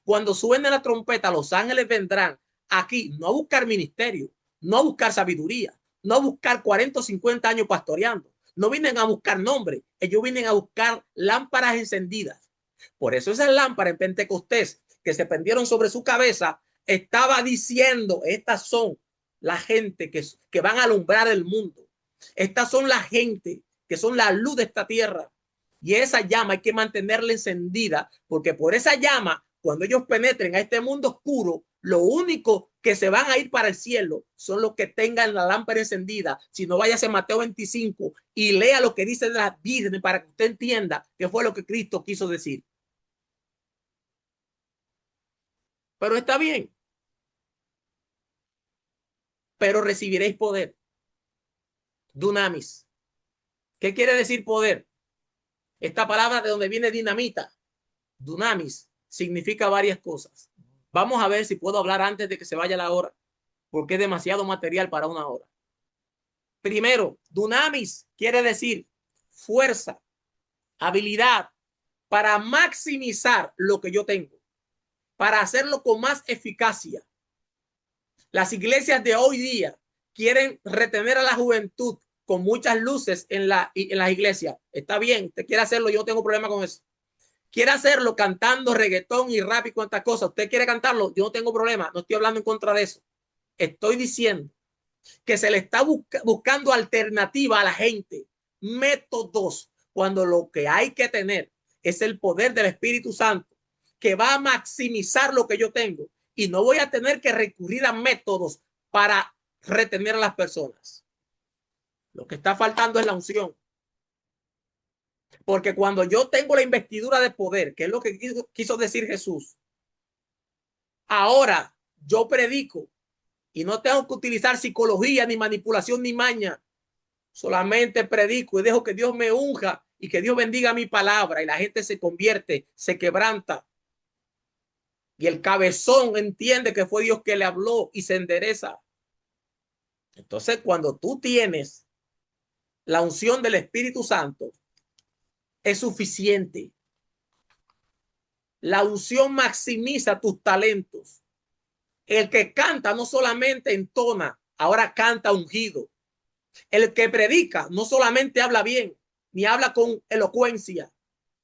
Cuando suene la trompeta, los ángeles vendrán aquí, no a buscar ministerio, no a buscar sabiduría, no a buscar 40 o 50 años pastoreando. No vienen a buscar nombre, ellos vienen a buscar lámparas encendidas. Por eso esas lámparas en Pentecostés que se prendieron sobre su cabeza, estaba diciendo, estas son la gente que van a alumbrar el mundo. Estas son la gente que son la luz de esta tierra. Y esa llama hay que mantenerla encendida, porque por esa llama, cuando ellos penetren a este mundo oscuro, lo único que se van a ir para el cielo son los que tengan la lámpara encendida. Si no, váyase a Mateo 25 y lea lo que dice de las vírgenes para que usted entienda qué fue lo que Cristo quiso decir. Pero está bien. pero recibiréis poder. Dunamis. ¿Qué quiere decir poder? Esta palabra de donde viene dinamita, dunamis, significa varias cosas. Vamos a ver si puedo hablar antes de que se vaya la hora, porque es demasiado material para una hora. Primero, dunamis quiere decir fuerza, habilidad para maximizar lo que yo tengo, para hacerlo con más eficacia. Las iglesias de hoy día quieren retener a la juventud con muchas luces en las iglesias. Está bien, te quiere hacerlo, yo no tengo problema con eso. Quiere hacerlo cantando reggaetón y rap y cuantas cosas. Usted quiere cantarlo, yo no tengo problema, no estoy hablando en contra de eso. Estoy diciendo que se le está buscando alternativa a la gente, métodos, cuando lo que hay que tener es el poder del Espíritu Santo, que va a maximizar lo que yo tengo y no voy a tener que recurrir a métodos para retener a las personas. Lo que está faltando es la unción. Porque cuando yo tengo la investidura de poder, que es lo que quiso decir Jesús, ahora yo predico y no tengo que utilizar psicología, ni manipulación, ni maña. Solamente predico y dejo que Dios me unja y que Dios bendiga mi palabra y la gente se convierte, se quebranta. Y el cabezón entiende que fue Dios que le habló y se endereza. Entonces, cuando tú tienes la unción del Espíritu Santo, es suficiente. La unción maximiza tus talentos. El que canta no solamente entona, ahora canta ungido. El que predica no solamente habla bien, ni habla con elocuencia,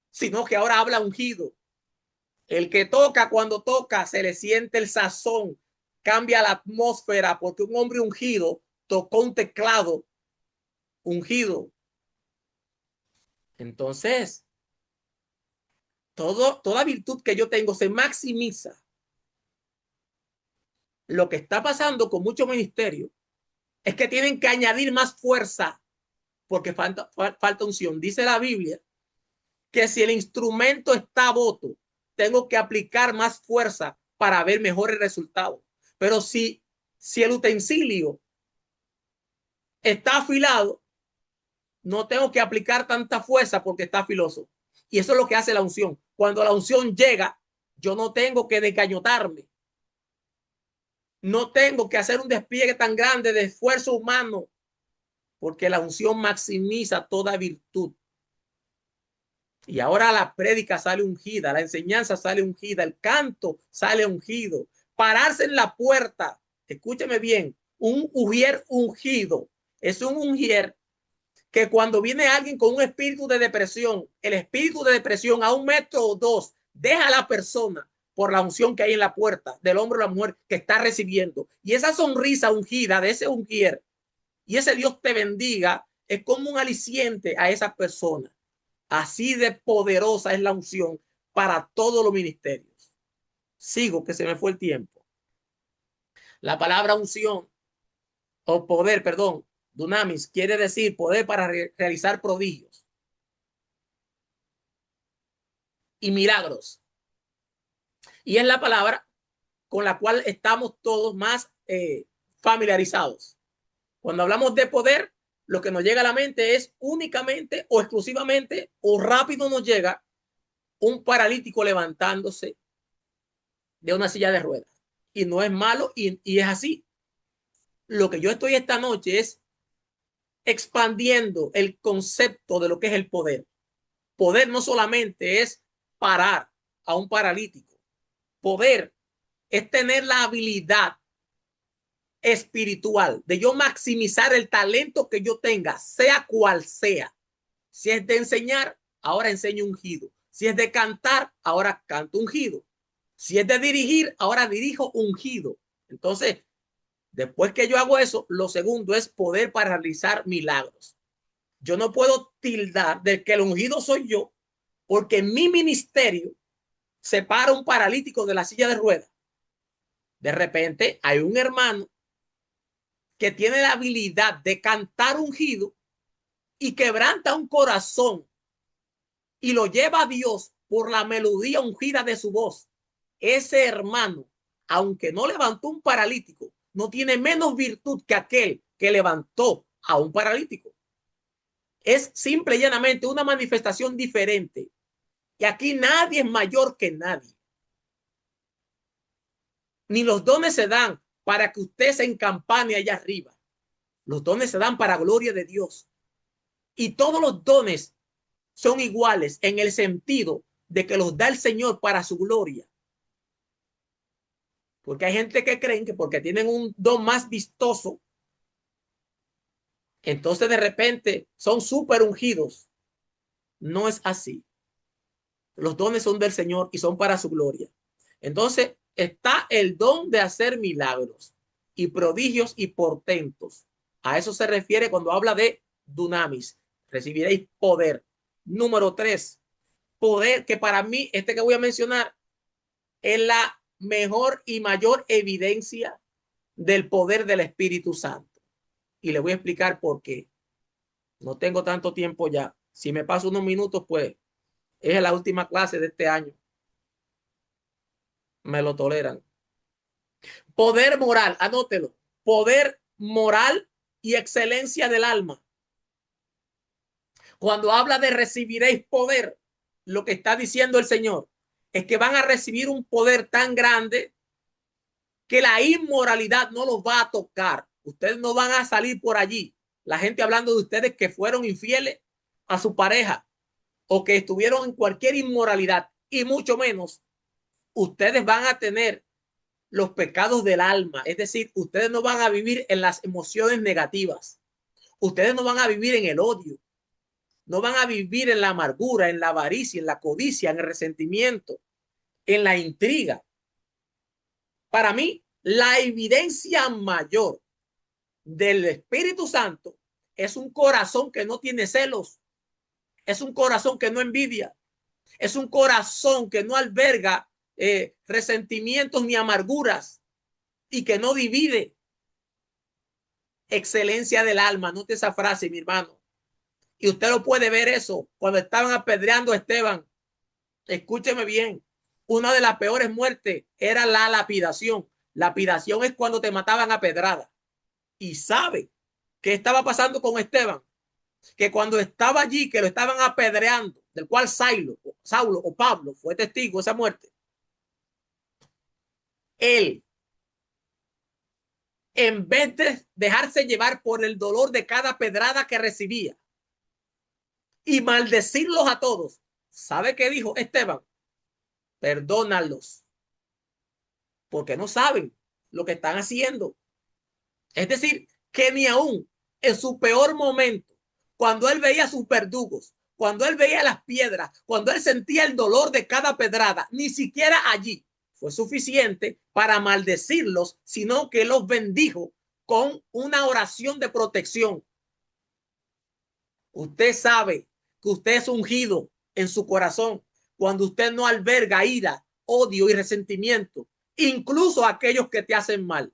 sino que ahora habla ungido. El que toca, cuando toca, se le siente el sazón, cambia la atmósfera, porque un hombre ungido tocó un teclado ungido. Entonces, toda virtud que yo tengo se maximiza. Lo que está pasando con muchos ministerios es que tienen que añadir más fuerza porque falta unción. Dice la Biblia que si el instrumento está boto, tengo que aplicar más fuerza para ver mejores resultados. Pero si el utensilio está afilado, no tengo que aplicar tanta fuerza porque está filoso. Y eso es lo que hace la unción. Cuando la unción llega, yo no tengo que desgañotarme. No tengo que hacer un despliegue tan grande de esfuerzo humano, porque la unción maximiza toda virtud. Y ahora la prédica sale ungida, la enseñanza sale ungida, el canto sale ungido. Pararse en la puerta, escúcheme bien, un ujier ungido es un ujier que cuando viene alguien con un espíritu de depresión, el espíritu de depresión a 1 metro o 2 deja a la persona por la unción que hay en la puerta del hombre o la mujer que está recibiendo. Y esa sonrisa ungida de ese ujier y ese Dios te bendiga es como un aliciente a esa persona. Así de poderosa es la unción para todos los ministerios. Sigo, que se me fue el tiempo. La palabra unción o poder, perdón, dunamis, quiere decir poder para realizar prodigios y milagros. Y es la palabra con la cual estamos todos más familiarizados. Cuando hablamos de poder, lo que nos llega a la mente es únicamente o exclusivamente o rápido nos llega un paralítico levantándose de una silla de ruedas. Y no es malo y es así. Lo que yo estoy esta noche es expandiendo el concepto de lo que es el poder. Poder no solamente es parar a un paralítico. Poder es tener la habilidad espiritual de yo maximizar el talento que yo tenga, sea cual sea. Si es de enseñar, ahora enseño ungido. Si es de cantar, ahora canto ungido. Si es de dirigir, ahora dirijo ungido. Entonces, después que yo hago eso, lo segundo es poder para realizar milagros. Yo no puedo tildar de que el ungido soy yo, porque en mi ministerio se para un paralítico de la silla de ruedas. De repente hay un hermano que tiene la habilidad de cantar ungido y quebranta un corazón y lo lleva a Dios por la melodía ungida de su voz. Ese hermano, aunque no levantó un paralítico, no tiene menos virtud que aquel que levantó a un paralítico. Es simple y llanamente una manifestación diferente. Y aquí nadie es mayor que nadie. Ni los dones se dan para que usted se encampane allá arriba. Los dones se dan para gloria de Dios. Y todos los dones son iguales en el sentido de que los da el Señor para su gloria. Porque hay gente que creen que porque tienen un don más vistoso, entonces de repente son súper ungidos. No es así. Los dones son del Señor y son para su gloria. Entonces está el don de hacer milagros y prodigios y portentos. A eso se refiere cuando habla de dunamis. Recibiréis poder. Número 3, poder, que para mí este que voy a mencionar es la mejor y mayor evidencia del poder del Espíritu Santo. Y le voy a explicar por qué. No tengo tanto tiempo ya. Si me paso unos minutos, pues es la última clase de este año. Me lo toleran. Poder moral, anótelo. Poder moral y excelencia del alma. Cuando habla de recibiréis poder, lo que está diciendo el Señor es que van a recibir un poder tan grande que la inmoralidad no los va a tocar. Ustedes no van a salir por allí. La gente hablando de ustedes que fueron infieles a su pareja o que estuvieron en cualquier inmoralidad, y mucho menos ustedes van a tener los pecados del alma. Es decir, ustedes no van a vivir en las emociones negativas. Ustedes no van a vivir en el odio. No van a vivir en la amargura, en la avaricia, en la codicia, en el resentimiento, en la intriga. Para mí, la evidencia mayor del Espíritu Santo es un corazón que no tiene celos, es un corazón que no envidia, es un corazón que no alberga resentimientos ni amarguras y que no divide. Excelencia del alma, note esa frase, mi hermano. Y usted lo puede ver eso cuando estaban apedreando a Esteban. Escúcheme bien, una de las peores muertes era la lapidación. Lapidación es cuando te mataban a pedrada. Y sabe qué estaba pasando con Esteban, que cuando estaba allí, que lo estaban apedreando, del cual Saulo o Pablo fue testigo de esa muerte, él, en vez de dejarse llevar por el dolor de cada pedrada que recibía y maldecirlos a todos, ¿sabe qué dijo Esteban? Perdónalos, porque no saben lo que están haciendo. Es decir, que ni aún en su peor momento, cuando él veía sus verdugos, cuando él veía las piedras, cuando él sentía el dolor de cada pedrada, ni siquiera allí fue suficiente para maldecirlos, sino que los bendijo con una oración de protección. Usted sabe que usted es ungido en su corazón cuando usted no alberga ira, odio y resentimiento, incluso a aquellos que te hacen mal.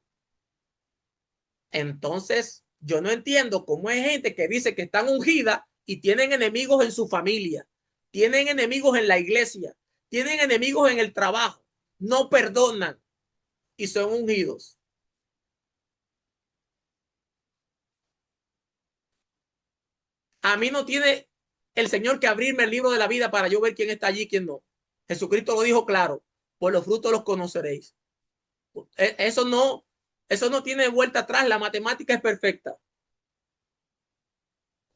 Entonces, yo no entiendo cómo hay gente que dice que están ungidas y tienen enemigos en su familia, tienen enemigos en la iglesia, tienen enemigos en el trabajo, no perdonan y son ungidos. A mí no tiene el Señor que abrirme el libro de la vida para yo ver quién está allí y quién no. Jesucristo lo dijo claro, por los frutos los conoceréis. Eso no, eso no tiene vuelta atrás, la matemática es perfecta.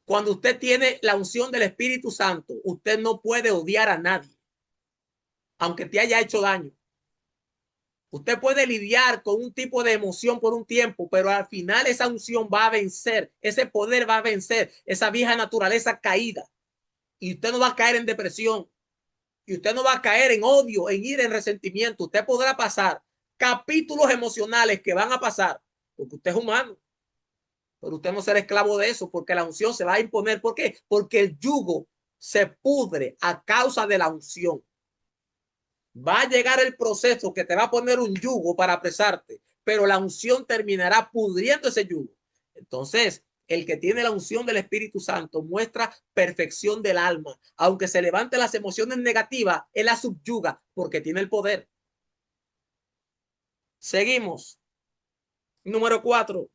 Cuando usted tiene la unción del Espíritu Santo, usted no puede odiar a nadie, aunque te haya hecho daño. Usted puede lidiar con un tipo de emoción por un tiempo, pero al final esa unción va a vencer, ese poder va a vencer esa vieja naturaleza caída. Y usted no va a caer en depresión, y usted no va a caer en odio, en ira, en resentimiento. Usted podrá pasar capítulos emocionales que van a pasar, porque usted es humano. Pero usted no será esclavo de eso, porque la unción se va a imponer. ¿Por qué? Porque el yugo se pudre a causa de la unción. Va a llegar el proceso que te va a poner un yugo para apresarte, pero la unción terminará pudriendo ese yugo. Entonces, el que tiene la unción del Espíritu Santo muestra perfección del alma. Aunque se levante las emociones negativas, él la subyuga porque tiene el poder. Seguimos. Número 4,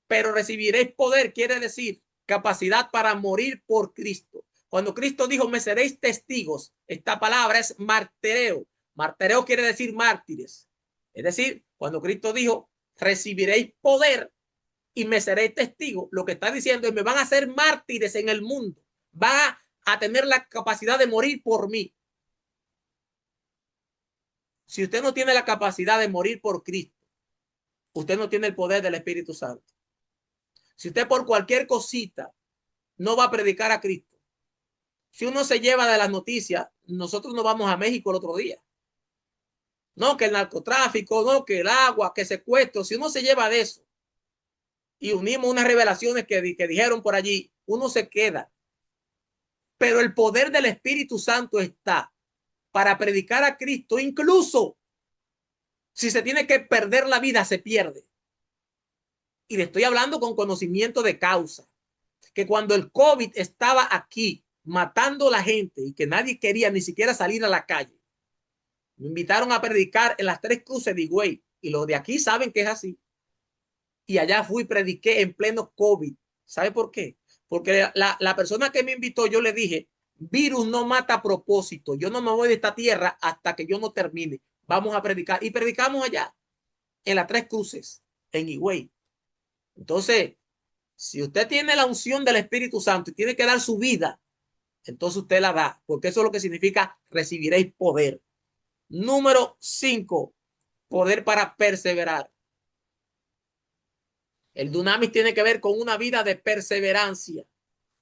pero recibiréis poder, quiere decir capacidad para morir por Cristo. Cuando Cristo dijo, me seréis testigos, esta palabra es martireo. Martireo quiere decir mártires. Es decir, cuando Cristo dijo, recibiréis poder y me seréis testigos, lo que está diciendo es, me van a hacer mártires en el mundo. Va a tener la capacidad de morir por mí. Si usted no tiene la capacidad de morir por Cristo, usted no tiene el poder del Espíritu Santo. Si usted por cualquier cosita no va a predicar a Cristo, si uno se lleva de las noticias, nosotros nos vamos a México el otro día. No, que el narcotráfico, no, que el agua, que secuestro. Si uno se lleva de eso y unimos unas revelaciones que dijeron por allí, uno se queda. Pero el poder del Espíritu Santo está para predicar a Cristo, incluso si se tiene que perder la vida, se pierde. Y le estoy hablando con conocimiento de causa, que cuando el COVID estaba aquí matando a la gente y que nadie quería ni siquiera salir a la calle, me invitaron a predicar en las Tres Cruces de Higüey, y los de aquí saben que es así. Y allá fui y prediqué en pleno COVID. ¿Sabe por qué? Porque la persona que me invitó, yo le dije, virus no mata a propósito. Yo no me voy de esta tierra hasta que yo no termine. Vamos a predicar. Y predicamos allá, en las Tres Cruces, en Higüey. Entonces, si usted tiene la unción del Espíritu Santo y tiene que dar su vida, entonces usted la da, porque eso es lo que significa recibiréis poder. Número 5, poder para perseverar. El dunamis tiene que ver con una vida de perseverancia.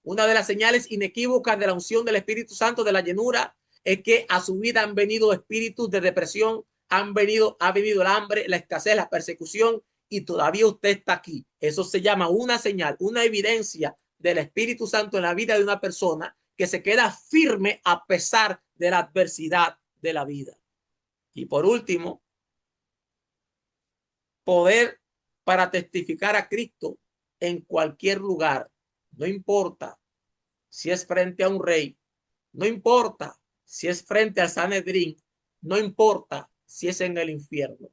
Una de las señales inequívocas de la unción del Espíritu Santo, de la llenura, es que a su vida han venido espíritus de depresión, ha venido el hambre, la escasez, la persecución, y todavía usted está aquí. Eso se llama una señal, una evidencia del Espíritu Santo en la vida de una persona que se queda firme a pesar de la adversidad de la vida. Y por último, poder para testificar a Cristo en cualquier lugar. No importa si es frente a un rey, no importa si es frente al Sanedrín, no importa si es en el infierno.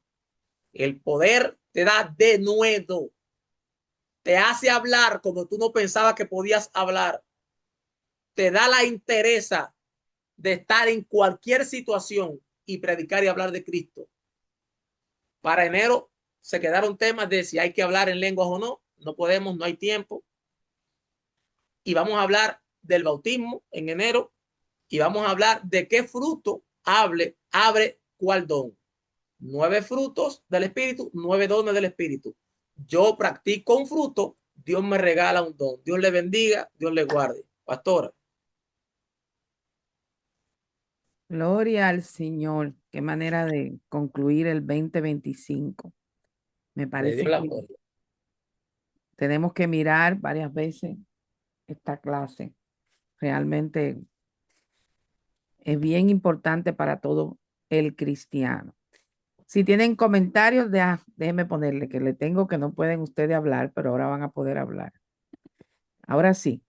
El poder te da de nuevo, te hace hablar como tú no pensabas que podías hablar, te da la interesa de estar en cualquier situación y predicar y hablar de Cristo. Para enero se quedaron temas de si hay que hablar en lenguas o no. No podemos, no hay tiempo. Y vamos a hablar del bautismo en enero y vamos a hablar de qué fruto abre cuál don. 9 frutos del Espíritu, 9 dones del Espíritu. Yo practico un fruto, Dios me regala un don. Dios le bendiga, Dios le guarde. Pastora. Gloria al Señor. Qué manera de concluir el 2025. Me Le dio parece la que gloria. tenemos que mirar varias veces esta clase. Realmente es bien importante para todo el cristiano. Si tienen comentarios, déjenme ponerle que le tengo que no pueden ustedes hablar, pero ahora van a poder hablar. Ahora sí,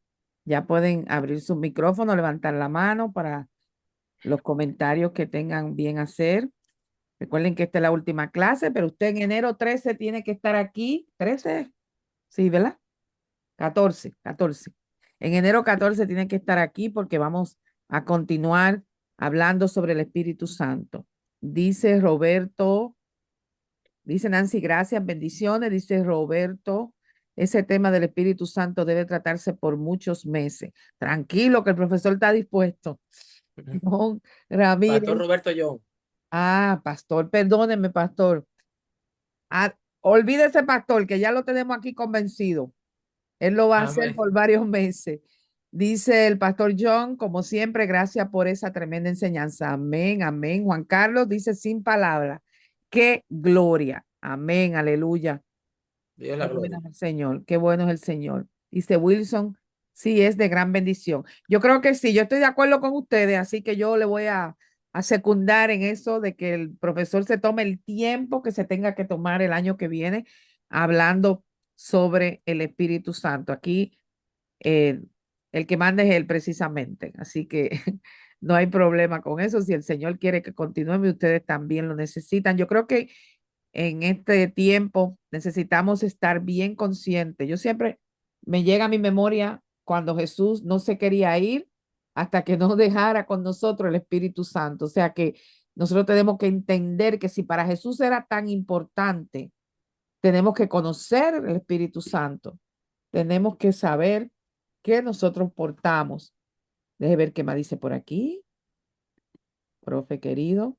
ya pueden abrir su micrófono, levantar la mano para los comentarios que tengan bien hacer. Recuerden que esta es la última clase, pero usted en enero 13 tiene que estar aquí. 13, sí, ¿verdad? 14, 14. En enero 14 tiene que estar aquí porque vamos a continuar hablando sobre el Espíritu Santo. Dice Roberto, dice Nancy, gracias, bendiciones. Dice Roberto, ese tema del Espíritu Santo debe tratarse por muchos meses. Tranquilo, que el profesor está dispuesto. No, Pastor Ramírez. Roberto John. Ah, pastor, perdóneme, pastor. Ah, olvídese, pastor, que ya lo tenemos aquí convencido. Él lo va a hacer Amén. por varios meses. Dice el pastor John, como siempre, gracias por esa tremenda enseñanza. Amén, amén. Juan Carlos dice sin palabras, qué gloria. Amén, aleluya. Dios Qué la bueno gloria. es el Señor, qué bueno es el Señor. Dice Wilson, sí, es de gran bendición. Yo creo que sí, yo estoy de acuerdo con ustedes, así que yo le voy a secundar en eso de que el profesor se tome el tiempo que se tenga que tomar el año que viene hablando sobre el Espíritu Santo. Aquí eh, el que manda es él precisamente, así que no hay problema con eso. Si el Señor quiere que continúe, ustedes también lo necesitan. Yo creo que en este tiempo necesitamos estar bien conscientes. Yo siempre me llega a mi memoria cuando Jesús no se quería ir hasta que no dejara con nosotros el Espíritu Santo. O sea que nosotros tenemos que entender que si para Jesús era tan importante, tenemos que conocer el Espíritu Santo. Tenemos que saber qué nosotros portamos. Deje ver qué más dice por aquí, profe querido.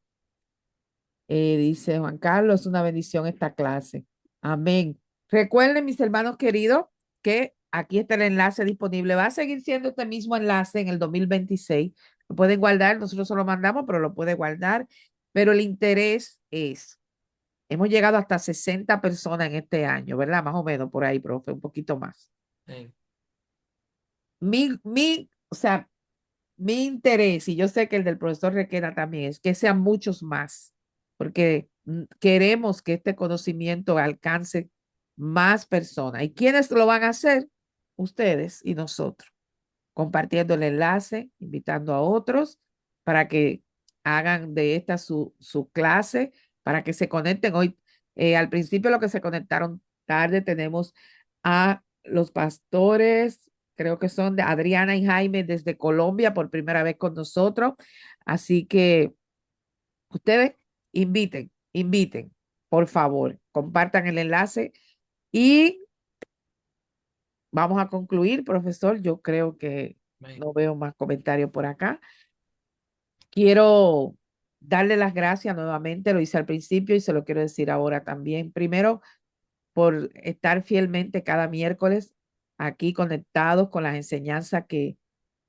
Dice Juan Carlos, es una bendición esta clase. Amén. Recuerden, mis hermanos queridos, que aquí está el enlace disponible. Va a seguir siendo este mismo enlace en el 2026. Lo pueden guardar, nosotros se lo mandamos, pero lo puede guardar. Pero el interés es, hemos llegado hasta 60 personas en este año, ¿verdad? Más o menos por ahí, profe, un poquito más. Sí. O sea, mi interés, y yo sé que el del profesor Requena también, es que sean muchos más, porque queremos que este conocimiento alcance más personas. ¿Y quiénes lo van a hacer? Ustedes y nosotros, compartiendo el enlace, invitando a otros para que hagan de esta su clase, para que se conecten. Hoy, al principio, lo que se conectaron tarde, tenemos a los pastores, creo que son de Adriana y Jaime desde Colombia por primera vez con nosotros. Así que ustedes inviten, por favor, compartan el enlace y vamos a concluir, profesor. Yo creo que Amén. no veo más comentarios por acá. Quiero darle las gracias nuevamente, lo hice al principio y se lo quiero decir ahora también. Primero, por estar fielmente cada miércoles aquí conectados con las enseñanzas que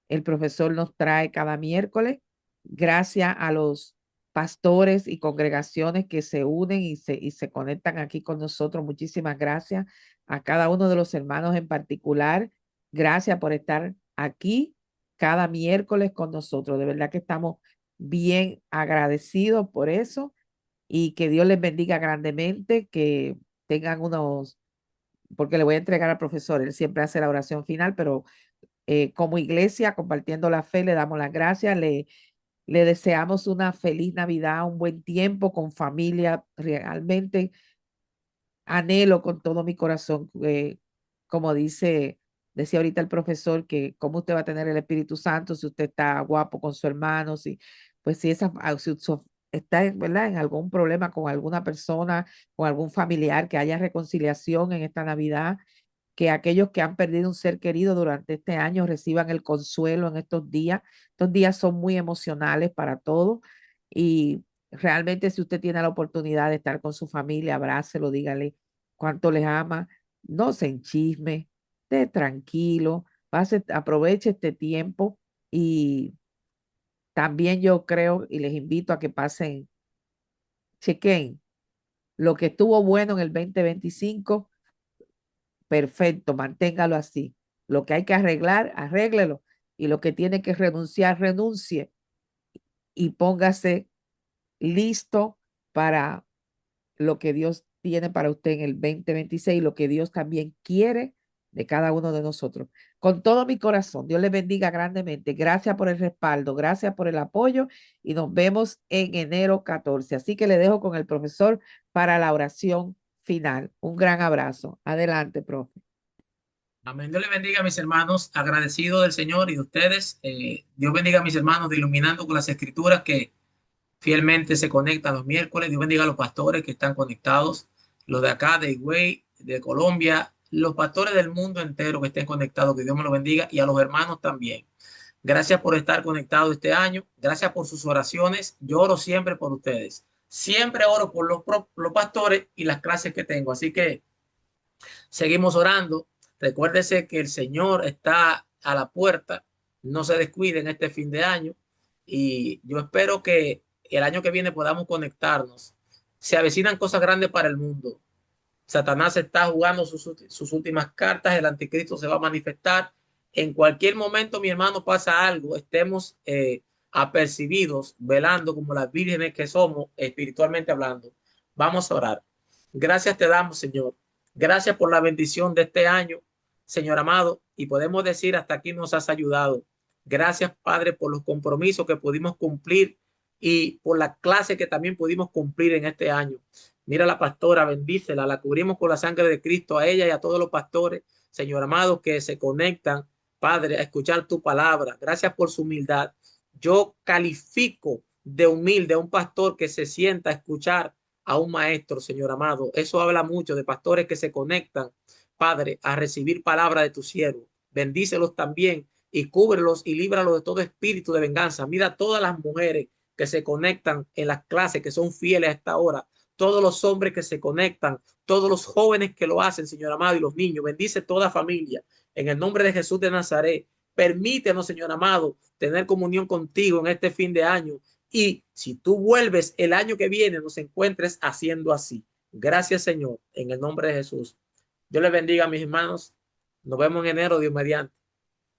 el profesor nos trae cada miércoles. Gracias a los pastores y congregaciones que se unen y se conectan aquí con nosotros. Muchísimas gracias a cada uno de los hermanos en particular. Gracias por estar aquí cada miércoles con nosotros. De verdad que estamos bien agradecidos por eso y que Dios les bendiga grandemente, que tengan unos, porque le voy a entregar al profesor, él siempre hace la oración final, pero como iglesia, compartiendo la fe, le damos las gracias, le deseamos una feliz Navidad, un buen tiempo con familia. Realmente anhelo con todo mi corazón, como decía ahorita el profesor, que cómo usted va a tener el Espíritu Santo si usted está guapo con su hermano, si, pues si, está ¿verdad? En algún problema con alguna persona, con algún familiar, que haya reconciliación en esta Navidad, que aquellos que han perdido un ser querido durante este año reciban el consuelo en estos días. Estos días son muy emocionales para todos y realmente si usted tiene la oportunidad de estar con su familia, abrácelo, dígale cuánto les ama, no se enchisme, esté tranquilo, aproveche este tiempo y también yo creo y les invito a que pasen, chequen lo que estuvo bueno en el 2025. Perfecto, manténgalo así. Lo que hay que arreglar, arréglelo. Y lo que tiene que renunciar, renuncie y póngase listo para lo que Dios tiene para usted en el 2026, lo que Dios también quiere de cada uno de nosotros. Con todo mi corazón, Dios les bendiga grandemente. Gracias por el respaldo, gracias por el apoyo y nos vemos en enero 14. Así que le dejo con el profesor para la oración final. Un gran abrazo. Adelante, profe. Amén. Dios le bendiga a mis hermanos, agradecido del Señor y de ustedes. Dios bendiga a mis hermanos de Iluminando con las Escrituras que fielmente se conectan los miércoles. Dios bendiga a los pastores que están conectados, los de acá, de Higüey, de Colombia, los pastores del mundo entero que estén conectados, que Dios me los bendiga y a los hermanos también. Gracias por estar conectados este año. Gracias por sus oraciones. Yo oro siempre por ustedes. Siempre oro por los pastores y las clases que tengo. Así que seguimos orando. Recuérdese que el Señor está a la puerta. No se descuiden este fin de año. Y yo espero que el año que viene podamos conectarnos. Se avecinan cosas grandes para el mundo. Satanás está jugando sus últimas cartas. El anticristo se va a manifestar. En cualquier momento, mi hermano, pasa algo. Estemos apercibidos, velando como las vírgenes que somos, espiritualmente hablando. Vamos a orar. Gracias te damos, Señor. Gracias por la bendición de este año, Señor amado. Y podemos decir, hasta aquí nos has ayudado. Gracias, Padre, por los compromisos que pudimos cumplir y por la clase que también pudimos cumplir en este año. Mira a la pastora, bendícela, la cubrimos con la sangre de Cristo, a ella y a todos los pastores, Señor amado, que se conectan, Padre, a escuchar tu palabra. Gracias por su humildad. Yo califico de humilde a un pastor que se sienta a escuchar a un maestro, Señor amado. Eso habla mucho de pastores que se conectan, Padre, a recibir palabra de tu siervo. Bendícelos también y cúbrelos y líbralos de todo espíritu de venganza. Mira a todas las mujeres que se conectan en las clases, que son fieles a esta hora, todos los hombres que se conectan, todos los jóvenes que lo hacen, Señor amado, y los niños. Bendice toda familia. En el nombre de Jesús de Nazaret, permítenos, Señor amado, tener comunión contigo en este fin de año. Y si tú vuelves el año que viene, nos encuentres haciendo así. Gracias, Señor, en el nombre de Jesús. Dios les bendiga, mis hermanos. Nos vemos en enero, Dios mediante.